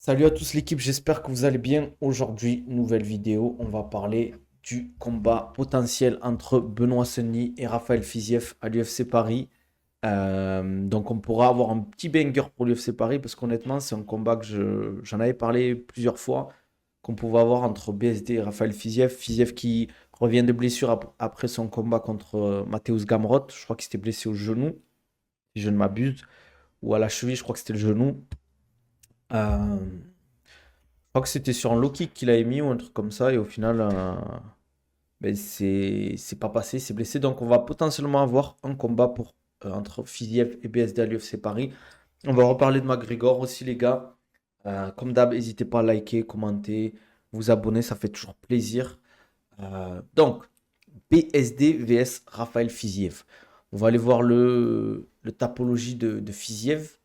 Salut à tous l'équipe, j'espère que vous allez bien. Aujourd'hui, nouvelle vidéo, on va parler du combat potentiel entre Benoît Senny et Raphaël Fiziev à l'UFC Paris. Donc on pourra avoir un petit banger pour l'UFC Paris parce qu'honnêtement, c'est un combat que j'en avais parlé plusieurs fois qu'on pouvait avoir entre BSD et Raphaël Fiziev. Fiziev qui revient de blessure après son combat contre Mateusz Gamrot. Je crois qu'il s'était blessé au genou, si je ne m'abuse, ou à la cheville, je crois que c'était le genou. Euh, Je crois que c'était sur un low kick qu'il a mis ou un truc comme ça, et au final, ben, c'est pas passé, c'est blessé. Donc, on va potentiellement avoir un combat entre Fiziev et BSD à l'UFC Paris. On va reparler de McGregor aussi, les gars. Comme d'hab, n'hésitez pas à liker, commenter, vous abonner, ça fait toujours plaisir. Donc, BSD vs Raphaël Fiziev. On va aller voir le tapologie de Fiziev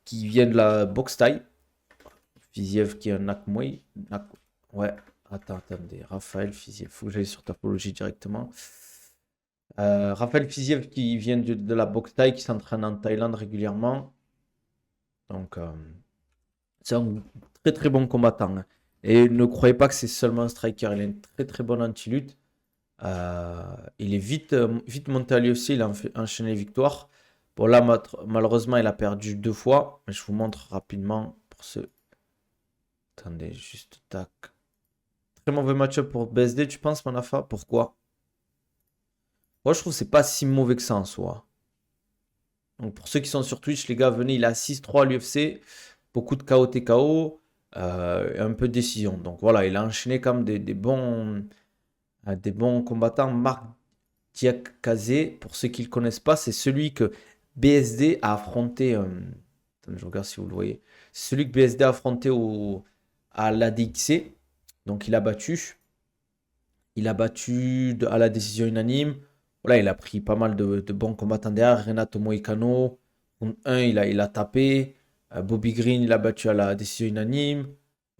qui vient de la boxe thaï. Fiziev qui est un Nakmoy. Ouais, attendez. Raphaël Fiziev. Faut que j'aille sur Tapologie directement. Raphaël Fiziev qui vient de la boxe thaï, qui s'entraîne en Thaïlande régulièrement. Donc, c'est un très très bon combattant, hein. Et ne croyez pas que c'est seulement un striker. Il a une très très bonne anti-lutte. Il est vite monté à l'UFC. Il a enchaîné les victoires. Bon, là, malheureusement, il a perdu 2 fois. Mais je vous montre rapidement pour ce. Attendez, juste tac. Très mauvais match-up pour BSD, tu penses, Manafa? Pourquoi? Moi, je trouve que c'est pas si mauvais que ça en soi. Donc, pour ceux qui sont sur Twitch, les gars, venez, il a 6-3 à l'UFC. Beaucoup de KO TKO. Et un peu de décision. Donc, voilà, il a enchaîné comme des bons combattants. Marc Diakazé, pour ceux qui ne le connaissent pas, c'est celui que BSD a affronté. Attendez, je regarde si vous le voyez. C'est celui que BSD a affronté à l'ADXC. Donc, il a battu. Il a battu à la décision unanime. Voilà, il a pris pas mal de bons combattants derrière. Renato Moicano, round 1, il a tapé. Bobby Green, il a battu à la décision unanime.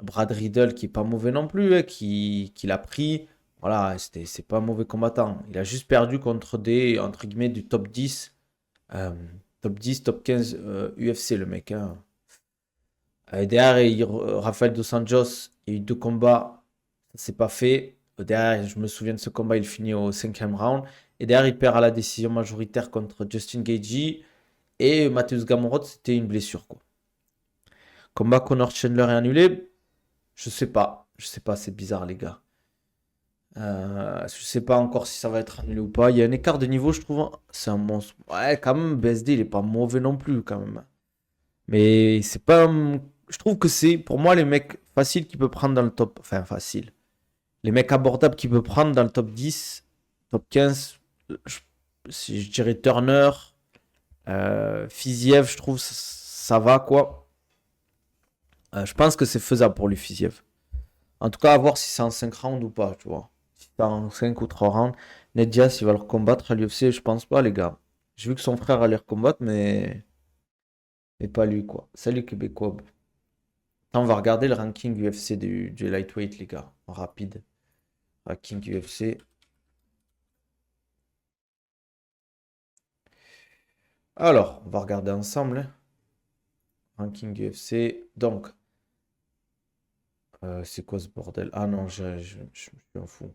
Brad Riddle, qui est pas mauvais non plus, hein, qui l'a pris. Voilà, c'est pas un mauvais combattant. Il a juste perdu contre entre guillemets, du top 10. euh, top 10, top 15 UFC, le mec, hein. Et derrière, Rafael Dos Anjos, il y a eu 2 combats, ça s'est pas fait. Derrière, je me souviens de ce combat, il finit au 5e round. Et derrière, il perd à la décision majoritaire contre Justin Gaethje. Et Mateusz Gamrot, c'était une blessure, quoi. Combat Conor Chandler est annulé. Je sais pas. Je sais pas, c'est bizarre, les gars. Je sais pas encore si ça va être annulé ou pas. Il y a un écart de niveau, je trouve, hein. C'est un monstre. Ouais, quand même, BSD, il est pas mauvais non plus, quand même. Mais c'est pas. Je trouve que c'est, pour moi, les mecs faciles qu'il peut prendre dans le top. Enfin, facile. Les mecs abordables qu'il peut prendre dans le top 10, top 15. Je, je dirais Turner, Fiziev, je trouve ça va, quoi. Je pense que c'est faisable pour lui, Fiziev. En tout cas, à voir si c'est en 5 rounds ou pas, tu vois. Si c'est en 5 ou 3 rounds. Ned Diaz, il va le combattre à l'UFC, je pense pas, les gars. J'ai vu que son frère allait le combattre, mais pas lui, quoi. Salut, Québécois. On va regarder le ranking UFC du lightweight, les gars, en rapide. Ranking UFC. Alors, on va regarder ensemble, hein. Ranking UFC. Donc, c'est quoi ce bordel? Ah non, je m'en fous.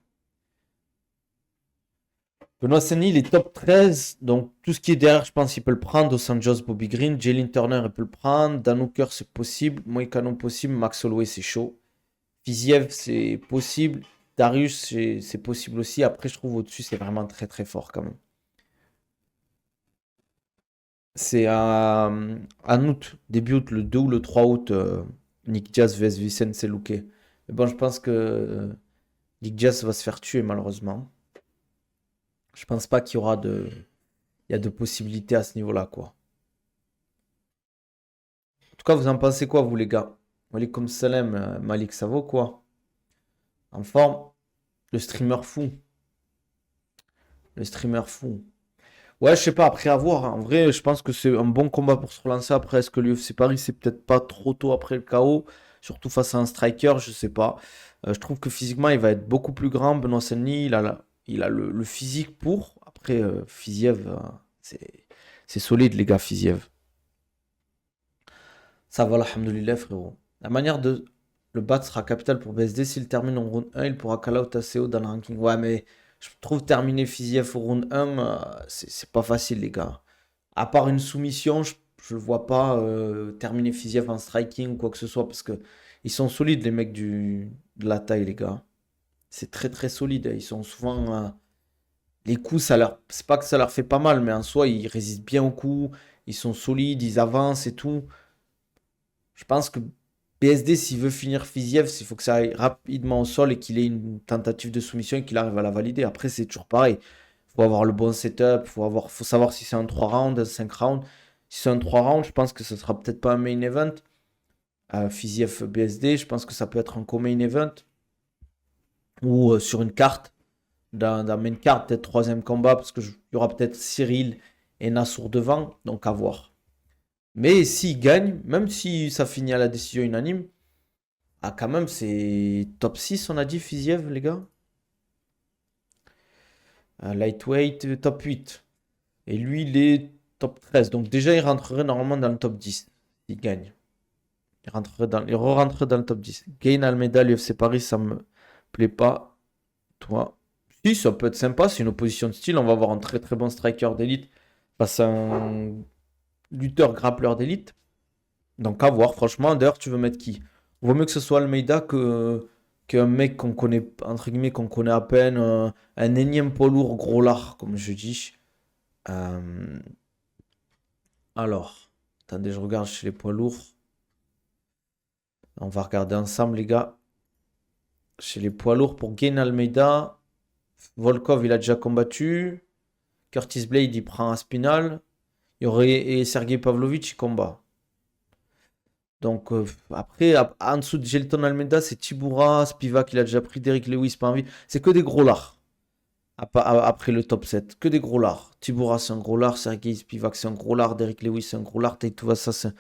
Benoît Senny, il est top 13. Donc, tout ce qui est derrière, je pense qu'il peut le prendre. Dos Anjos, Bobby Green. Jalen Turner, il peut le prendre. Dan Hooker, c'est possible. Moïcano, possible. Max Holloway, c'est chaud. Fiziev, c'est possible. Darius, c'est possible aussi. Après, je trouve au-dessus, c'est vraiment très très fort quand même. C'est en août, début août, le 2 ou le 3 août, Nick Diaz vs Vicente Luque. Mais bon, je pense que Nick Diaz va se faire tuer malheureusement. Je pense pas qu'il y aura il y a de possibilités à ce niveau-là, quoi. En tout cas, vous en pensez quoi, vous les gars? Malik Salam, Malik, ça vaut quoi? En forme? Le streamer fou. Le streamer fou. Ouais, je sais pas, après avoir, en vrai, je pense que c'est un bon combat pour se relancer. Après, est-ce que l'UFC Paris, c'est peut-être pas trop tôt après le KO, surtout face à un striker, je sais pas. Je trouve que physiquement, il va être beaucoup plus grand. Benoît Saint-Denis, il a le physique pour. Après, Fiziev, c'est solide, les gars, Fiziev. Ça va, alhamdoulilah, frérot. La manière de le battre sera capitale pour BSD. S'il termine en round 1, il pourra call out assez haut dans le ranking. Ouais, mais je trouve terminer Fiziev au round 1, c'est pas facile, les gars. À part une soumission, je le vois pas terminer Fiziev en striking ou quoi que ce soit parce que ils sont solides, les mecs de la taille, les gars. C'est très très solide. Ils sont souvent. Les coups, c'est pas que ça leur fait pas mal, mais en soi, ils résistent bien aux coups. Ils sont solides, ils avancent et tout. Je pense que PSD, s'il veut finir Fiziev, il faut que ça aille rapidement au sol et qu'il ait une tentative de soumission et qu'il arrive à la valider. Après, c'est toujours pareil. Il faut avoir le bon setup, faut savoir si c'est un 3 rounds, un 5 rounds. Si c'est un 3 rounds, je pense que ce sera peut-être pas un main event. Fiziev BSD, je pense que ça peut être un co-main event. Ou sur une carte, dans main card, peut-être troisième combat, parce qu'il y aura peut-être Cyril et Nassour devant, donc à voir. Mais s'il gagne, même si ça finit à la décision unanime, ah, quand même, c'est top 6, on a dit, Fiziev, les gars. Lightweight, top 8. Et lui, il est top 13. Donc déjà, il rentrerait normalement dans le top 10. S'il gagne. Il re-rentrerait dans le top 10. Gain Almeida, l'UFC Paris, ça me plaît pas. Toi. Si, ça peut être sympa. C'est une opposition de style. On va avoir un très très bon striker d'élite face à un lutteur grappleur d'élite. Donc à voir, franchement. D'ailleurs, tu veux mettre qui? Vaut mieux que ce soit Almeida qu'un mec qu'on connaît, entre guillemets, qu'on connaît à peine, un énième poids lourd gros lard, comme je dis. Euh, alors, attendez, je regarde chez les poids lourds. On va regarder ensemble, les gars. Chez les poids lourds, pour Gain Almeida, Volkov, il a déjà combattu. Curtis Blade, il prend Aspinal. Il y aurait et Sergei Pavlovich, il combat. Donc après, en dessous de Gelton Almeida, c'est Tibura, Spivak, il a déjà pris Derrick Lewis, pas envie. C'est que des gros lards. Après le top 7, que des gros lards. Tibura, c'est un gros lard. Sergei Spivak, c'est un gros lard. Derrick Lewis, c'est un gros lard. Ça, c'est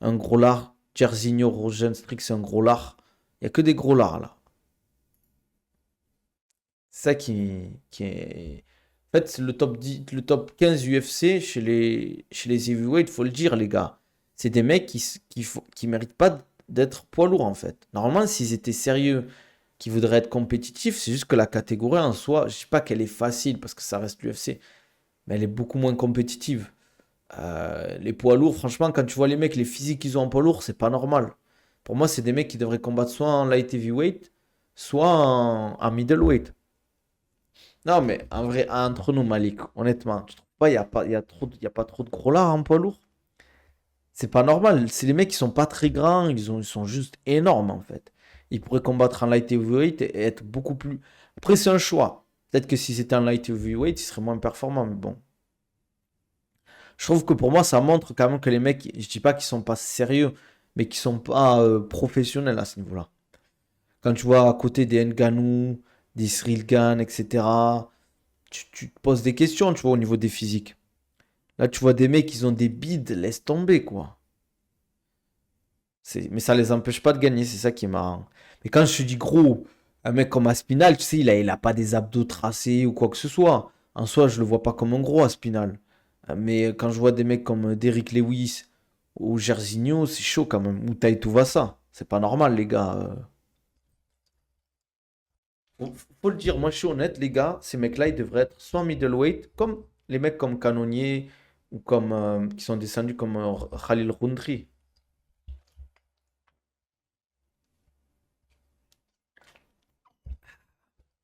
un gros lard. Jairzinho Rozenstruik, c'est un gros lard. Il n'y a que des gros lards là. C'est ça qui est. En fait, c'est le top 10, le top 15 UFC chez les heavyweights, il faut le dire, les gars. C'est des mecs qui méritent pas d'être poids lourds, en fait. Normalement, s'ils étaient sérieux, qui voudraient être compétitifs, c'est juste que la catégorie en soi, je ne dis pas qu'elle est facile, parce que ça reste l'UFC, mais elle est beaucoup moins compétitive. Les poids lourds, franchement, quand tu vois les mecs, les physiques qu'ils ont en poids lourd, c'est pas normal. Pour moi, c'est des mecs qui devraient combattre soit en light heavyweight, soit en middleweight. Non, mais en vrai, entre nous, Malik, honnêtement, tu trouves pas, il y a pas trop de gros lards en poids lourd? C'est pas normal. C'est les mecs qui sont pas très grands, ils sont juste énormes en fait. Ils pourraient combattre en light heavyweight et être beaucoup plus. Après, c'est un choix. Peut-être que si c'était en light heavyweight, ils seraient moins performants, mais bon. Je trouve que pour moi, ça montre quand même que les mecs, je dis pas qu'ils sont pas sérieux, mais qu'ils sont pas professionnels à ce niveau-là. Quand tu vois à côté des Ngannou, des Cyril Gane, etc., tu te poses des questions, tu vois, au niveau des physiques. Là, tu vois des mecs, ils ont des bides, laisse tomber, quoi. Mais ça les empêche pas de gagner, c'est ça qui est marrant. Mais quand je te dis gros, un mec comme Aspinal, tu sais, il a pas des abdos tracés ou quoi que ce soit. En soi, je le vois pas comme un gros Aspinal. Mais quand je vois des mecs comme Derrick Lewis ou Jairzinho, c'est chaud quand même. Ou Taito ça. C'est pas normal, les gars. Faut le dire, moi je suis honnête, les gars, ces mecs-là, ils devraient être soit middleweight, comme les mecs comme Canonier ou comme qui sont descendus comme Khalil Roundtree.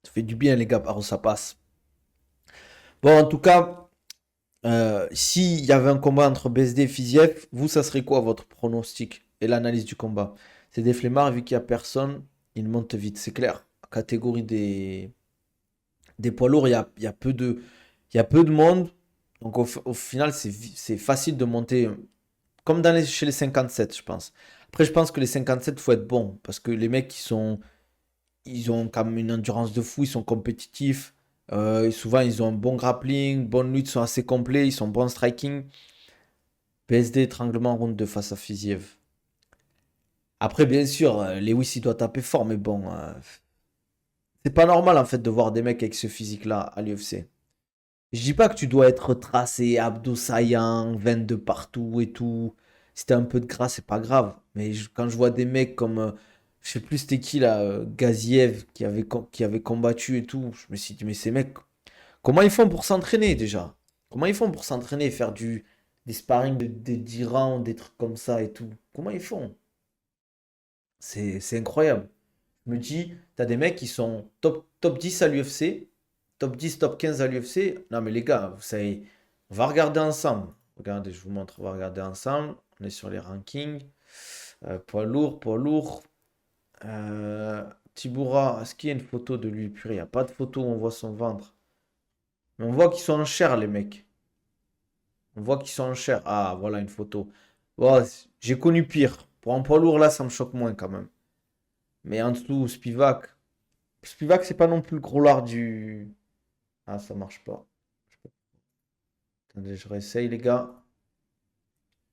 Ça fait du bien, les gars, par où ça passe. Bon, en tout cas, s'il y avait un combat entre BSD et Fiziev, vous, ça serait quoi votre pronostic et l'analyse du combat? C'est des flemmards, vu qu'il n'y a personne, ils montent vite, c'est clair. Catégorie des poids lourds, il y a peu de monde. Donc au final, c'est facile de monter, comme chez les 57, je pense. Après, je pense que les 57, il faut être bon. Parce que les mecs, ils ont quand même une endurance de fou, ils sont compétitifs. Et souvent, ils ont un bon grappling, bonne lutte, ils sont assez complets, ils sont bons striking. PSD, étranglement, round 2 face à Fiziev. Après, bien sûr, Lewis, il doit taper fort, mais bon, c'est pas normal en fait de voir des mecs avec ce physique-là à l'UFC. Je dis pas que tu dois être tracé, abdos saillants, veines de partout et tout. Si t'as un peu de gras, c'est pas grave. Mais quand je vois des mecs comme, je sais plus c'était qui là, Gaziev, qui avait combattu et tout, je me suis dit, mais ces mecs, comment ils font pour s'entraîner déjà? Comment ils font pour s'entraîner, faire des sparring de 10 rounds, des trucs comme ça et tout? Comment ils font? C'est incroyable. Je me dis, t'as des mecs qui sont top 10 à l'UFC, top 10, top 15 à l'UFC. Non mais les gars, vous savez, on va regarder ensemble. Regardez, je vous montre, on va regarder ensemble. On est sur les rankings. Poids lourd, poids lourd. Tibura, est-ce qu'il y a une photo de lui? Purée, il n'y a pas de photo où on voit son ventre. Mais on voit qu'ils sont en chair, les mecs. On voit qu'ils sont en chair. Ah, voilà une photo. Bon, j'ai connu pire. Pour un poids lourd, là, ça me choque moins quand même. Mais en dessous, Spivak. Spivak, c'est pas non plus le gros lard du. Ah, ça marche pas. Attendez, je réessaye, les gars.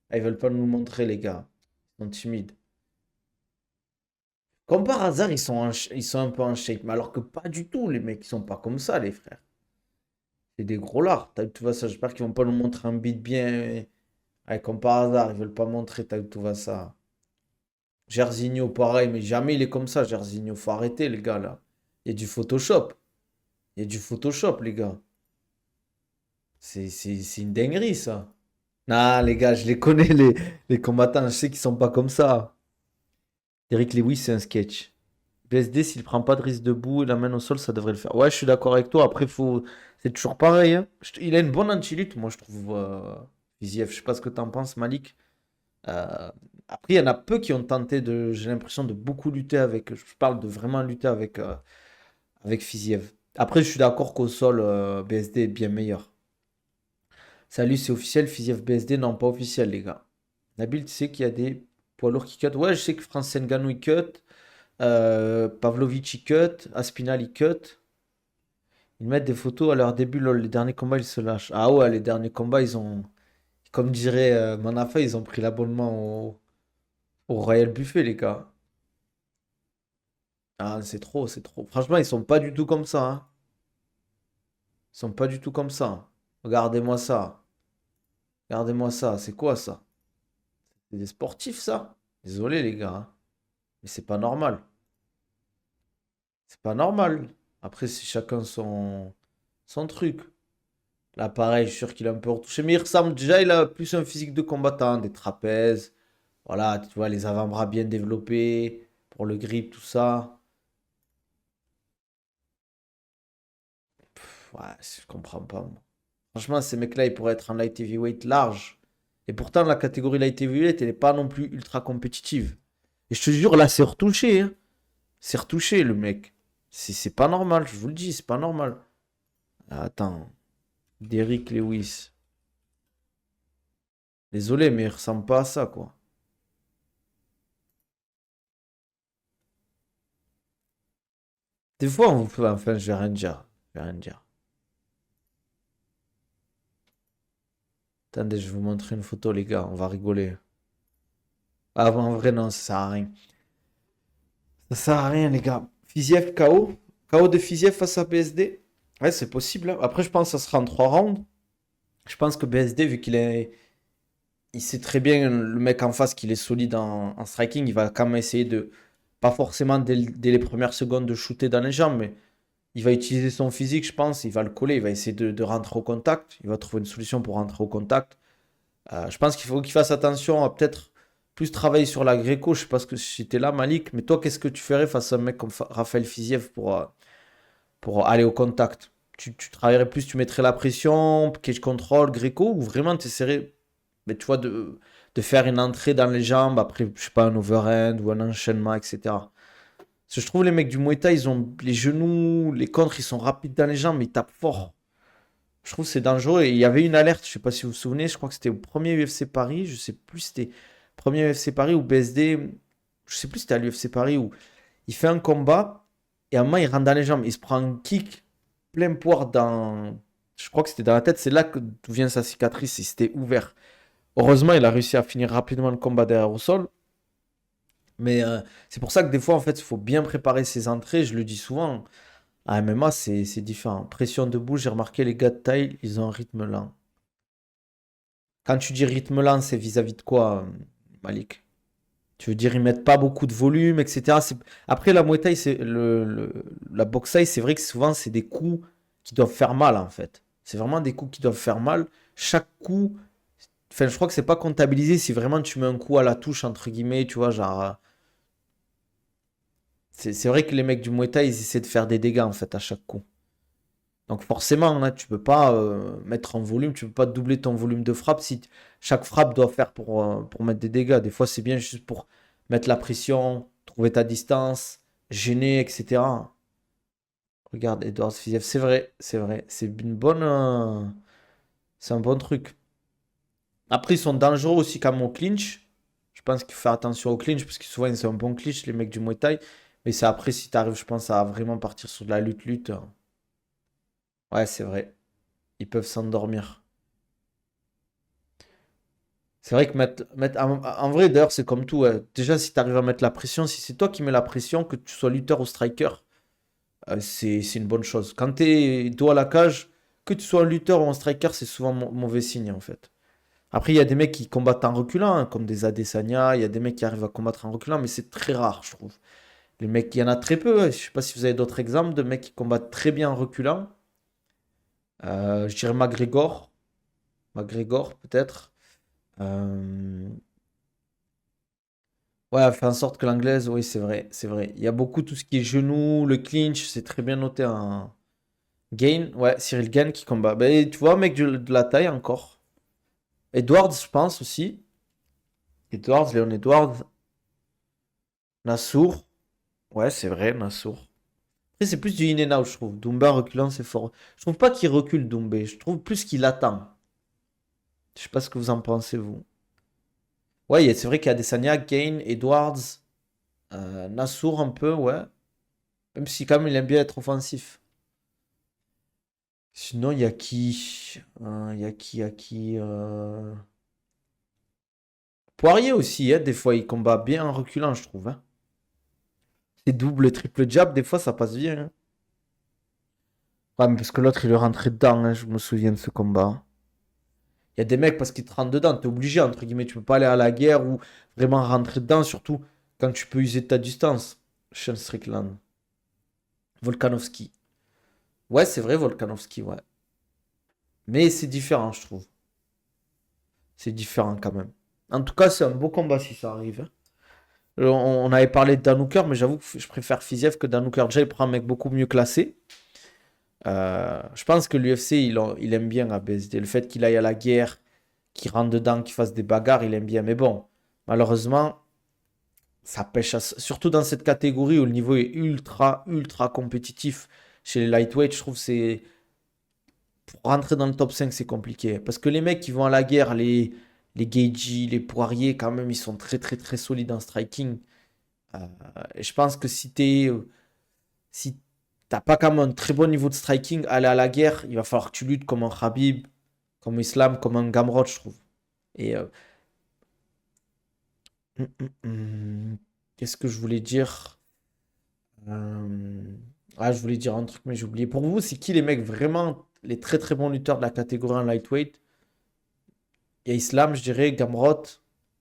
Ah, ils veulent pas nous montrer, les gars. Ils sont timides. Comme par hasard, ils sont un peu en shape. Mais alors que pas du tout, les mecs, ils sont pas comme ça, les frères. C'est des gros lards. Tu vois ça, j'espère qu'ils vont pas nous montrer un beat bien. Ouais, comme par hasard, ils veulent pas montrer, tout va ça. Jairzinho, pareil, mais jamais il est comme ça, Jairzinho. Faut arrêter, les gars, là. Il y a du Photoshop. Il y a du Photoshop, les gars. C'est une dinguerie, ça. Non, les gars, je les connais, les combattants. Je sais qu'ils sont pas comme ça. Eric Lewis, c'est un sketch. BSD, s'il prend pas de risque debout et l'amène au sol, ça devrait le faire. Ouais, je suis d'accord avec toi. Après, faut... c'est toujours pareil, hein. Il a une bonne anti-lutte, moi, je trouve. Fiziev. Je sais pas ce que t'en penses, Malik. Euh, Après, il y en a peu qui ont tenté de, j'ai l'impression, de beaucoup lutter avec. Je parle de vraiment lutter avec Fiziev. Après, je suis d'accord qu'au sol, BSD est bien meilleur. Salut, c'est officiel, Fiziev BSD, non, pas officiel, les gars. Nabil, tu sais qu'il y a des poids lourds qui cut. Ouais, je sais que Francis Ngannou, il cut. Pavlovich, il cut. Aspinal, il cut. Ils mettent des photos à leur début, lol, les derniers combats, ils se lâchent. Ah ouais, les derniers combats, ils ont, comme dirait Manafa, ils ont pris l'abonnement au Royal Buffet, les gars. Ah, c'est trop, c'est trop. Franchement, ils sont pas du tout comme ça, hein. Ils sont pas du tout comme ça, hein. Regardez-moi ça. Regardez-moi ça. C'est quoi ça? C'est des sportifs, ça? Désolé, les gars, hein. Mais c'est pas normal. C'est pas normal. Après, c'est chacun son truc. Là, pareil, je suis sûr qu'il a un peu retouché. Mais il ressemble déjà, il a plus un physique de combattant, des trapèzes. Voilà, tu vois, les avant-bras bien développés pour le grip, tout ça. Ouais, je comprends pas, moi. Franchement, ces mecs-là, ils pourraient être en light heavyweight large. Et pourtant, la catégorie light heavyweight, elle n'est pas non plus ultra compétitive. Et je te jure, là, c'est retouché, hein. C'est retouché, le mec. C'est pas normal, je vous le dis, c'est pas normal. Attends, Derrick Lewis. Désolé, mais il ressemble pas à ça, quoi. Des fois, on peut... Enfin, je vais rien dire. Je vais rien dire. Attendez, je vais vous montrer une photo, les gars. On va rigoler. Ah, en vrai, non, ça sert à rien. Ça sert à rien, les gars. Fiziev KO. KO de Fiziev face à BSD. Ouais, c'est possible, hein. Après, je pense que ça sera en 3 rounds. Je pense que BSD, vu qu'il est... Il sait très bien, le mec en face, qu'il est solide en striking, il va quand même essayer de... Pas forcément dès les premières secondes de shooter dans les jambes, mais il va utiliser son physique, je pense. Il va le coller, il va essayer de rentrer au contact. Il va trouver une solution pour rentrer au contact. Je pense qu'il faut qu'il fasse attention à peut-être plus travailler sur la gréco. Je sais pas ce que si t'es là, Malik, mais toi, qu'est-ce que tu ferais face à un mec comme Raphaël Fiziev pour aller au contact? Tu travaillerais plus, tu mettrais la pression, cage control, gréco, ou vraiment tu essaierais, mais tu vois, de faire une entrée dans les jambes, après, je sais pas, un overhand ou un enchaînement, etc. Parce que je trouve les mecs du Muay Thai, ils ont les genoux, les contres, ils sont rapides dans les jambes, mais ils tapent fort. Je trouve que c'est dangereux. Et il y avait une alerte, je sais pas si vous vous souvenez, je crois que c'était au premier UFC Paris, je sais plus, c'était premier UFC Paris ou BSD, je sais plus, c'était à l'UFC Paris où il fait un combat et à un moment il rentre dans les jambes, il se prend un kick plein poire dans. Je crois que c'était dans la tête, c'est là que d'où vient sa cicatrice, il s'était ouvert. Heureusement, il a réussi à finir rapidement le combat derrière au sol. Mais c'est pour ça que des fois, en fait, il faut bien préparer ses entrées. Je le dis souvent. À MMA, c'est différent. Pression debout, j'ai remarqué les gars de taille, ils ont un rythme lent. Quand tu dis rythme lent, c'est vis-à-vis de quoi? Malik. Tu veux dire, ils mettent pas beaucoup de volume, etc. Après, la Muay Thai, la boxe thaï, c'est vrai que souvent, c'est des coups qui doivent faire mal, en fait. C'est vraiment des coups qui doivent faire mal. Chaque coup, enfin, je crois que c'est pas comptabilisé si vraiment tu mets un coup à la touche, entre guillemets, tu vois, genre. C'est vrai que les mecs du Muay Thai, ils essaient de faire des dégâts, en fait, à chaque coup. Donc forcément, là, tu peux pas mettre en volume, tu peux pas doubler ton volume de frappe si chaque frappe doit faire pour mettre des dégâts. Des fois, c'est bien juste pour mettre la pression, trouver ta distance, gêner, etc. Regarde, Edouard Fiziev, c'est vrai, c'est vrai. C'est un bon truc. Après, ils sont dangereux aussi quand même au clinch. Je pense qu'il faut faire attention au clinch parce que souvent, ils sont un bon clinch, les mecs du Muay Thai. Mais c'est après, si tu arrives, je pense, à vraiment partir sur de la lutte. Ouais, c'est vrai. Ils peuvent s'endormir. C'est vrai que en vrai, d'ailleurs, c'est comme tout, ouais. Déjà, si tu arrives à mettre la pression, si c'est toi qui mets la pression, que tu sois lutteur ou striker, c'est une bonne chose. Quand tu es dos à la cage, que tu sois un lutteur ou un striker, c'est souvent mauvais signe en fait. Après, il y a des mecs qui combattent en reculant, hein, comme des Adesanya, il y a des mecs qui arrivent à combattre en reculant, mais c'est très rare, je trouve. Les mecs, il y en a très peu, hein. Je sais pas si vous avez d'autres exemples de mecs qui combattent très bien en reculant. Je dirais McGregor peut-être. Euh, Ouais, fait en sorte que l'anglaise, oui, c'est vrai, c'est vrai. Il y a beaucoup tout ce qui est genou, le clinch, c'est très bien noté en Gain. Ouais, Cyril Gain qui combat. Ben, tu vois, mec de la taille encore. Edwards, je pense aussi. Edwards, Léon Edwards. Nassour. Ouais, c'est vrai, Nassour. Après, c'est plus du in and out, je trouve. Doumbé reculant, c'est fort. Je trouve pas qu'il recule, Doumbé. Je trouve plus qu'il attend. Je sais pas ce que vous en pensez, vous. Ouais, c'est vrai qu'il y a des Sanya, Gain, Edwards, Nassour un peu, ouais. Même si quand même il aime bien être offensif. Sinon, il y a qui? Il y a qui Poirier aussi, hein, des fois, il combat bien en reculant, je trouve, hein. C'est double et triple jab, des fois, ça passe bien, hein. Ouais, mais parce que l'autre, il est rentré dedans, hein, je me souviens de ce combat. Il y a des mecs, parce qu'ils te rentrent dedans, t'es obligé, entre guillemets, tu peux pas aller à la guerre ou vraiment rentrer dedans, surtout quand tu peux user de ta distance. Sean Strickland. Volkanovski. Ouais, c'est vrai, Volkanovski, ouais. Mais c'est différent, je trouve. C'est différent quand même. En tout cas, c'est un beau combat si ça arrive, hein. On avait parlé de Dan Hooker, mais j'avoue que je préfère Fiziev que Dan Hooker. Déjà, il prend un mec beaucoup mieux classé. Je pense que l'UFC, il aime bien ABSD. Le fait qu'il aille à la guerre, qu'il rentre dedans, qu'il fasse des bagarres, il aime bien. Mais bon, malheureusement, ça pêche. Surtout dans cette catégorie où le niveau est ultra, ultra compétitif. Chez les lightweight, je trouve que c'est. Pour rentrer dans le top 5, c'est compliqué. Parce que les mecs qui vont à la guerre, les Gaethje, les Poirier, quand même, ils sont très, très, très solides en striking. Euh, et je pense que si t'as pas quand même un très bon niveau de striking, aller à la guerre, il va falloir que tu luttes comme un Khabib, comme Islam, comme un Gamrot, je trouve. Et hum, qu'est-ce que je voulais dire? Euh, Ah, je voulais dire un truc, mais j'ai oublié. Pour vous, c'est qui les mecs vraiment les très très bons lutteurs de la catégorie en lightweight? Il y a Islam, je dirais, Gamrot.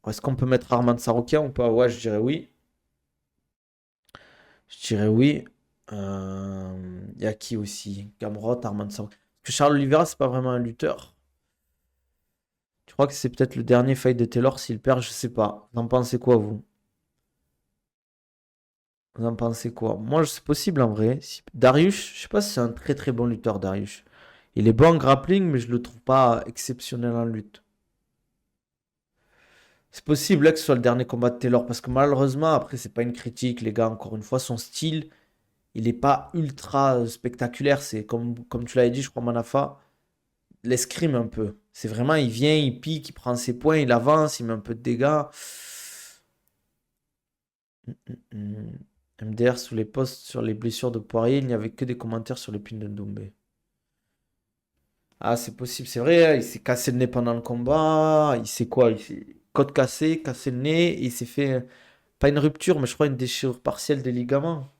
Est-ce qu'on peut mettre Arman Saroukian ou pas? Ouais, je dirais oui. Je dirais oui. Il y a qui aussi? Gamrot, Arman Saroukian. Parce que Charles Oliveira, c'est pas vraiment un lutteur. Je crois que c'est peut-être le dernier fight de Taylor. S'il perd, je sais pas. Vous en pensez quoi, vous? Vous en pensez quoi? Moi, c'est possible en vrai. Darius, je sais pas si c'est un très très bon lutteur, Darius. Il est bon en grappling, mais je le trouve pas exceptionnel en lutte. C'est possible là, que ce soit le dernier combat de Taylor, parce que malheureusement, après, c'est pas une critique, les gars, encore une fois, son style, il est pas ultra spectaculaire. C'est comme tu l'avais dit, je crois, Manafa, l'escrime un peu. C'est vraiment, il vient, il pique, il prend ses points, il avance, il met un peu de dégâts. MDR sous les posts sur les blessures de Poirier, il n'y avait que des commentaires sur l'épine de Doumbé. Ah, c'est possible, c'est vrai, hein, il s'est cassé le nez pendant le combat. Il s'est quoi? Il s'est côte cassé, cassé le nez, et il s'est fait, pas une rupture, mais je crois une déchirure partielle des ligaments.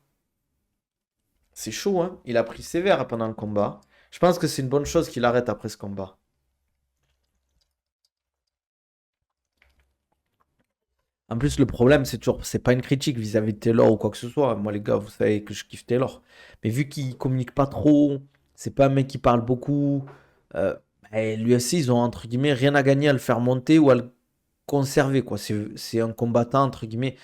C'est chaud, hein? Il a pris sévère pendant le combat. Je pense que c'est une bonne chose qu'il arrête après ce combat. En plus, le problème, c'est pas une critique vis-à-vis de Taylor ou quoi que ce soit. Moi, les gars, vous savez que je kiffe Taylor. Mais vu qu'il communique pas trop, c'est pas un mec qui parle beaucoup. euh, L'UFC, ils ont entre guillemets rien à gagner à le faire monter ou à le conserver, quoi. C'est un combattant, entre guillemets.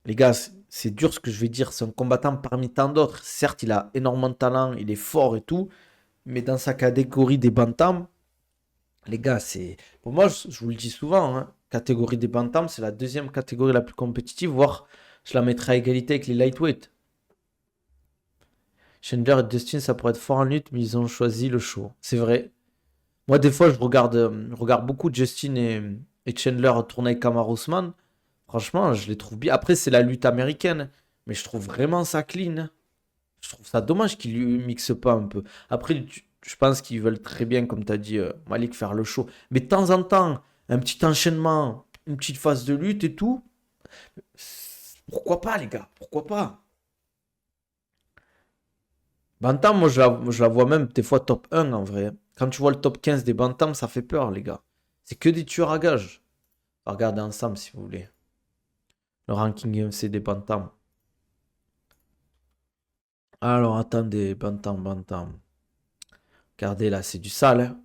Les gars, c'est dur ce que je vais dire. C'est un combattant parmi tant d'autres. Certes, il a énormément de talent, il est fort et tout. Mais dans sa catégorie des bantams, les gars, c'est. Pour moi, je vous le dis souvent, hein, catégorie des bantams, c'est la deuxième catégorie la plus compétitive, voire je la mettrai à égalité avec les lightweight. Chandler et Dustin, ça pourrait être fort en lutte, mais ils ont choisi le show. C'est vrai. Moi, des fois, je regarde beaucoup Justin et Chandler tourner avec Kamaru Usman. Franchement, je les trouve bien. Après, c'est la lutte américaine, mais je trouve vraiment ça clean. Je trouve ça dommage qu'ils lui mixent pas un peu. Après, je pense qu'ils veulent très bien, comme tu as dit, Malik, faire le show. Mais de temps en temps, un petit enchaînement, une petite phase de lutte et tout. Pourquoi pas, les gars? Pourquoi pas? Bantam, moi, je la vois même des fois top 1 en vrai. Quand tu vois le top 15 des Bantam, ça fait peur, les gars. C'est que des tueurs à gages. On va regarder ensemble si vous voulez. Le ranking MC des Bantam. Alors, attendez, Bantam, Bantam. Regardez là, c'est du sale, hein.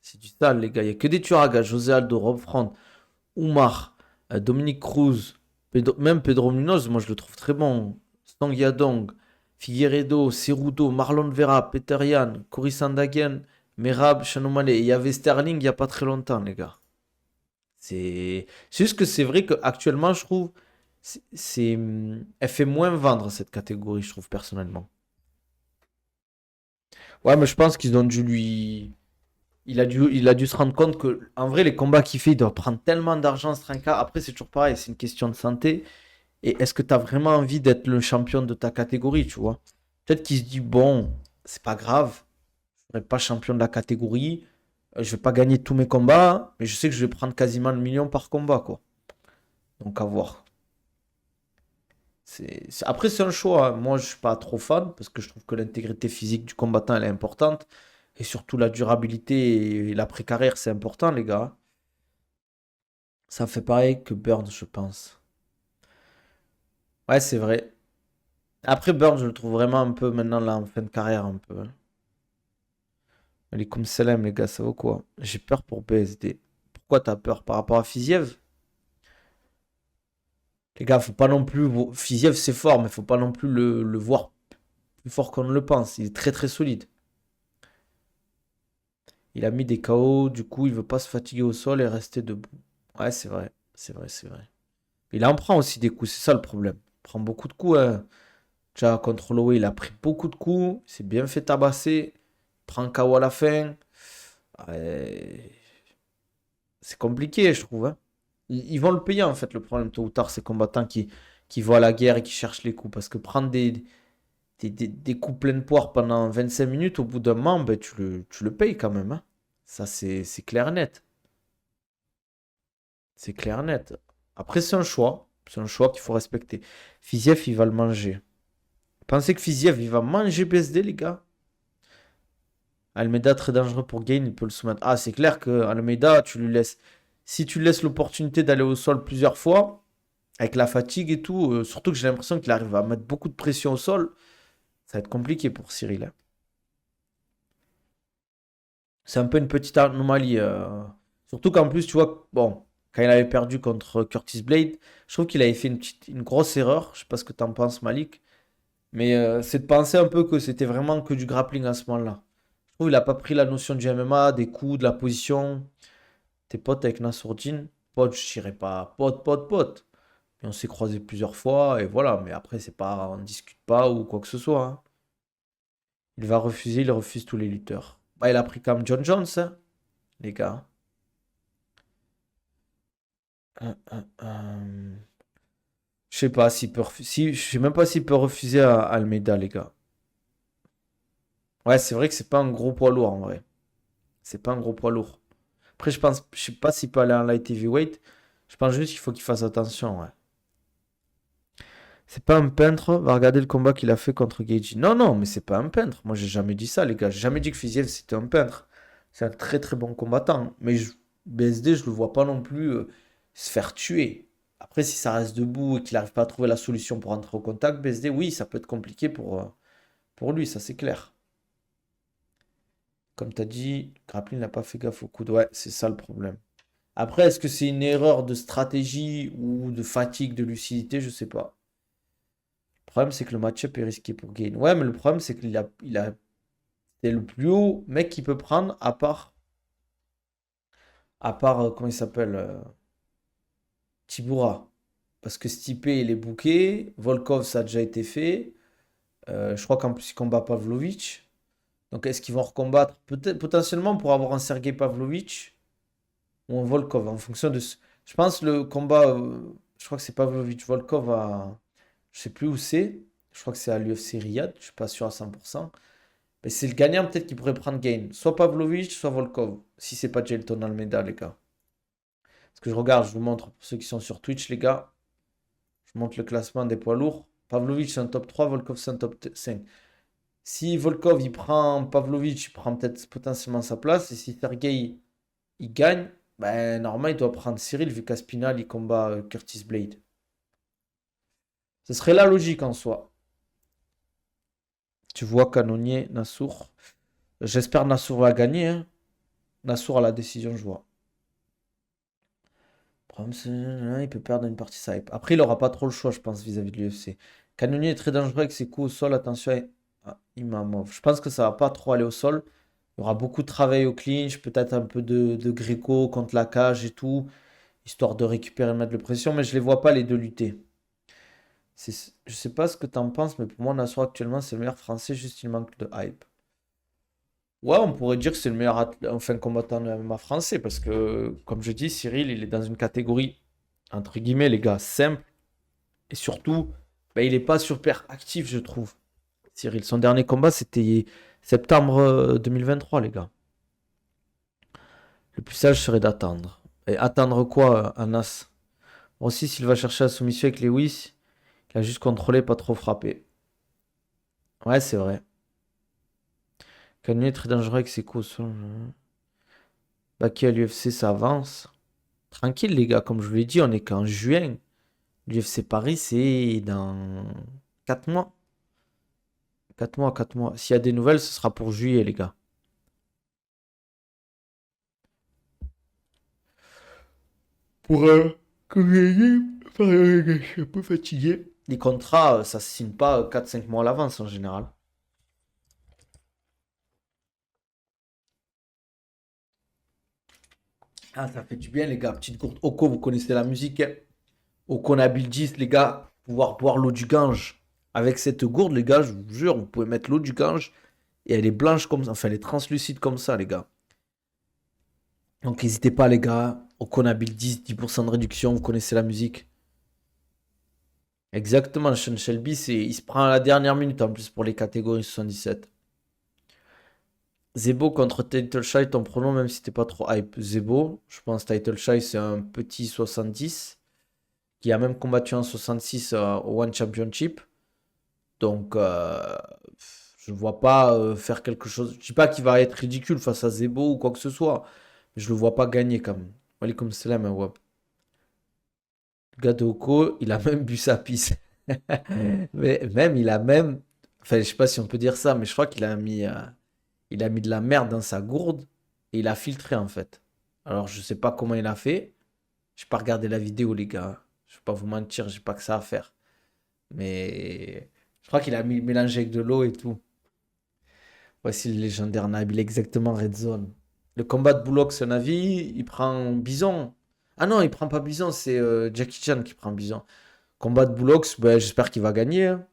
C'est du sale, les gars. Il n'y a que des tueurs à gages. José Aldo, Rob Front, Oumar, Dominique Cruz, même Pedro Munoz, moi je le trouve très bon. Song Yadong, Figueiredo, Cerudo, Marlon Vera, Peter Yan, Cory Sandhagen, Merab, Chanomale. Il y avait Sterling il n'y a pas très longtemps, les gars. C'est juste que c'est vrai qu'actuellement, je trouve, elle fait moins vendre cette catégorie, je trouve, personnellement. Ouais, mais je pense qu'ils ont dû lui. Il a dû se rendre compte que, en vrai, les combats qu'il fait, il doit prendre tellement d'argent, ce trinquant. Après, c'est toujours pareil, c'est une question de santé. Et est-ce que tu as vraiment envie d'être le champion de ta catégorie, tu vois? Peut-être qu'il se dit, bon, c'est pas grave, je ne serai pas champion de la catégorie, je vais pas gagner tous mes combats, mais je sais que je vais prendre quasiment le million par combat, quoi. Donc à voir. Après, c'est un choix, hein. Moi, je suis pas trop fan, parce que je trouve que l'intégrité physique du combattant, elle est importante. Et surtout, la durabilité et l'après-carrière, c'est important, les gars. Ça fait pareil que Burns, je pense. Ouais, c'est vrai. Après, Burns, je le trouve vraiment un peu maintenant là en fin de carrière, un peu, hein. Les comme Selem, les gars, ça vaut quoi? J'ai peur pour BSD. Pourquoi t'as peur par rapport à Fiziev? Les gars, faut pas non plus. Fiziev, c'est fort, mais faut pas non plus le voir plus fort qu'on ne le pense. Il est très très solide. Il a mis des KO, du coup, il veut pas se fatiguer au sol et rester debout. Ouais, c'est vrai. C'est vrai, c'est vrai. Il en prend aussi des coups, c'est ça le problème. Il prend beaucoup de coups, hein. Déjà, contre Holloway, il a pris beaucoup de coups. Il s'est bien fait tabasser. Il prend un KO à la fin. Ouais, c'est compliqué, je trouve, hein. Ils vont le payer, en fait, le problème, tôt ou tard, ces combattants qui vont à la guerre et qui cherchent les coups. Parce que prendre des coups pleins de poire pendant 25 minutes, au bout d'un moment, ben, tu le payes quand même, hein. Ça, c'est clair et net. C'est clair et net. Après, c'est un choix. C'est un choix qu'il faut respecter. Fiziev, il va le manger. Pensez que Fiziev, il va manger BSD, les gars? Almeida, très dangereux pour Gain, il peut le soumettre. Ah, c'est clair que Almeida, tu lui laisses. Si tu lui laisses l'opportunité d'aller au sol plusieurs fois, avec la fatigue et tout, surtout que j'ai l'impression qu'il arrive à mettre beaucoup de pression au sol, ça va être compliqué pour Cyril, hein. C'est un peu une petite anomalie. Surtout qu'en plus, tu vois, bon, quand il avait perdu contre Curtis Blade, je trouve qu'il avait fait une grosse erreur. Je sais pas ce que tu en penses, Malik. Mais c'est de penser un peu que c'était vraiment que du grappling à ce moment-là. Je trouve qu'il a pas pris la notion du MMA, des coups, de la position. T'es pote avec Nassourdine. Pote, je dirais pas pote, pote, pote. Et on s'est croisés plusieurs fois et voilà. Mais après, c'est pas, on discute pas ou quoi que ce soit, hein. Il va refuser, il refuse tous les lutteurs. Bah, il a pris comme John Jones, hein, les gars. Je sais pas s'il peut refuser. Je sais même pas s'il peut refuser à Almeida, les gars. Ouais, c'est vrai que c'est pas un gros poids lourd en vrai. C'est pas un gros poids lourd. Après, je sais pas s'il peut aller en light heavyweight. Je pense juste qu'il faut qu'il fasse attention, ouais. C'est pas un peintre, va regarder le combat qu'il a fait contre Gaethje. Non, non, mais c'est pas un peintre. Moi, j'ai jamais dit ça, les gars. J'ai jamais dit que Fiziev c'était un peintre. C'est un très très bon combattant. Mais BSD, je le vois pas non plus se faire tuer. Après, si ça reste debout et qu'il n'arrive pas à trouver la solution pour entrer au contact, BSD, oui, ça peut être compliqué pour lui, ça c'est clair. Comme tu as dit, Grappling n'a pas fait gaffe au coude. Ouais, c'est ça le problème. Après, est-ce que c'est une erreur de stratégie ou de fatigue, de lucidité? Je sais pas. Le problème, c'est que le match-up est risqué pour Gain. Ouais, mais le problème, c'est c'est le plus haut mec qu'il peut prendre, comment il s'appelle, Tibura. Parce que Stipe, il est booké. Volkov, ça a déjà été fait. Je crois qu'en plus, il combat Pavlovich. Donc, est-ce qu'ils vont recombattre? Peut-être, potentiellement pour avoir un Sergei Pavlovich ou un Volkov, en fonction de. Je pense le combat, je crois que c'est Pavlovich Volkov à. Je sais plus où c'est. Je crois que c'est à l'UFC Riyad. Je suis pas sûr à 100%. Mais c'est le gagnant peut-être qui pourrait prendre gain. Soit Pavlovich, soit Volkov. Si c'est pas Jailton Almeida, les gars. Parce que je regarde, je vous montre pour ceux qui sont sur Twitch, les gars. Je montre le classement des poids lourds. Pavlovich, c'est un top 3. Volkov, c'est un top 5. Si Volkov, il prend Pavlovich, il prend peut-être potentiellement sa place. Et si Sergei, il gagne, ben, normalement, il doit prendre Cyril, vu qu'à Spinal, il combat Curtis Blade. Ce serait la logique en soi. Tu vois, Canonnier, Nassour. J'espère Nassour va gagner, hein. Nassour à la décision, je vois. Le problème, c'est il peut perdre une partie sa hype. Après, il aura pas trop le choix, je pense, vis-à-vis de l'UFC. Canonnier est très dangereux avec ses coups au sol. Attention à Imamov. Je pense que ça va pas trop aller au sol. Il y aura beaucoup de travail au clinch, peut-être un peu de gréco contre la cage et tout, histoire de récupérer et mettre de pression, mais je les vois pas les deux lutter. Je sais pas ce que tu en penses, mais pour moi, Nassour actuellement, c'est le meilleur français, juste il manque de hype. Ouais, on pourrait dire que c'est le meilleur enfin, combattant de MMA français, parce que, comme je dis, Cyril, il est dans une catégorie, entre guillemets, les gars, simple, et surtout, ben, il n'est pas super actif, je trouve. Cyril, son dernier combat, c'était septembre 2023, les gars. Le plus sage serait d'attendre. Et attendre quoi, Anas? Aussi, s'il va chercher la soumission avec Lewis, il a juste contrôlé, pas trop frappé. Ouais, c'est vrai. Canu est très dangereux avec ses coups. Baki à l'UFC, ça avance. Tranquille, les gars, comme je vous l'ai dit, on est qu'en juin. L'UFC Paris, c'est dans 4 mois. 4 mois, 4 mois. S'il y a des nouvelles, ce sera pour juillet, les gars. Pour comme j'ai dit, je suis un peu fatigué. Les contrats, ça se signe pas 4-5 mois à l'avance en général. Ah, ça fait du bien, les gars. Petite gourde Oko, vous connaissez la musique, hein. Oko Nabil 10, les gars. Pouvoir boire l'eau du Gange. Avec cette gourde, les gars, je vous jure, vous pouvez mettre l'eau du Gange. Et elle est blanche comme ça. Enfin, elle est translucide comme ça, les gars. Donc, n'hésitez pas, les gars. Oko Nabil 10, 10% de réduction. Vous connaissez la musique. Exactement, Sean Shelby, il se prend à la dernière minute en plus pour les catégories 77. Zebo contre Title Shy, ton pronom, même si t'es pas trop hype. Zebo, je pense Title Shy, c'est un petit 70 qui a même combattu en 66 au One Championship. Donc, je ne vois pas faire quelque chose. Je dis pas qu'il va être ridicule face à Zebo ou quoi que ce soit, mais je le vois pas gagner quand même. Walaikum salam, hein, Wab. Le gars de Oko, il a même bu sa pisse. Mais même, il a même. Enfin, je sais pas si on peut dire ça, mais je crois il a mis de la merde dans sa gourde et il a filtré en fait. Alors, je sais pas comment il a fait. J'ai pas regardé la vidéo, les gars. Je vais pas vous mentir, j'ai pas que ça à faire. Mais je crois qu'il a mélangé avec de l'eau et tout. Voici le légendaire Nabil, exactement Red Zone. Le combat de Bullock, c'est un avis. Il prend Bison. Ah non, il prend pas Bison, c'est Jackie Chan qui prend Bison. Combat de Bullocks, ben, j'espère qu'il va gagner, hein.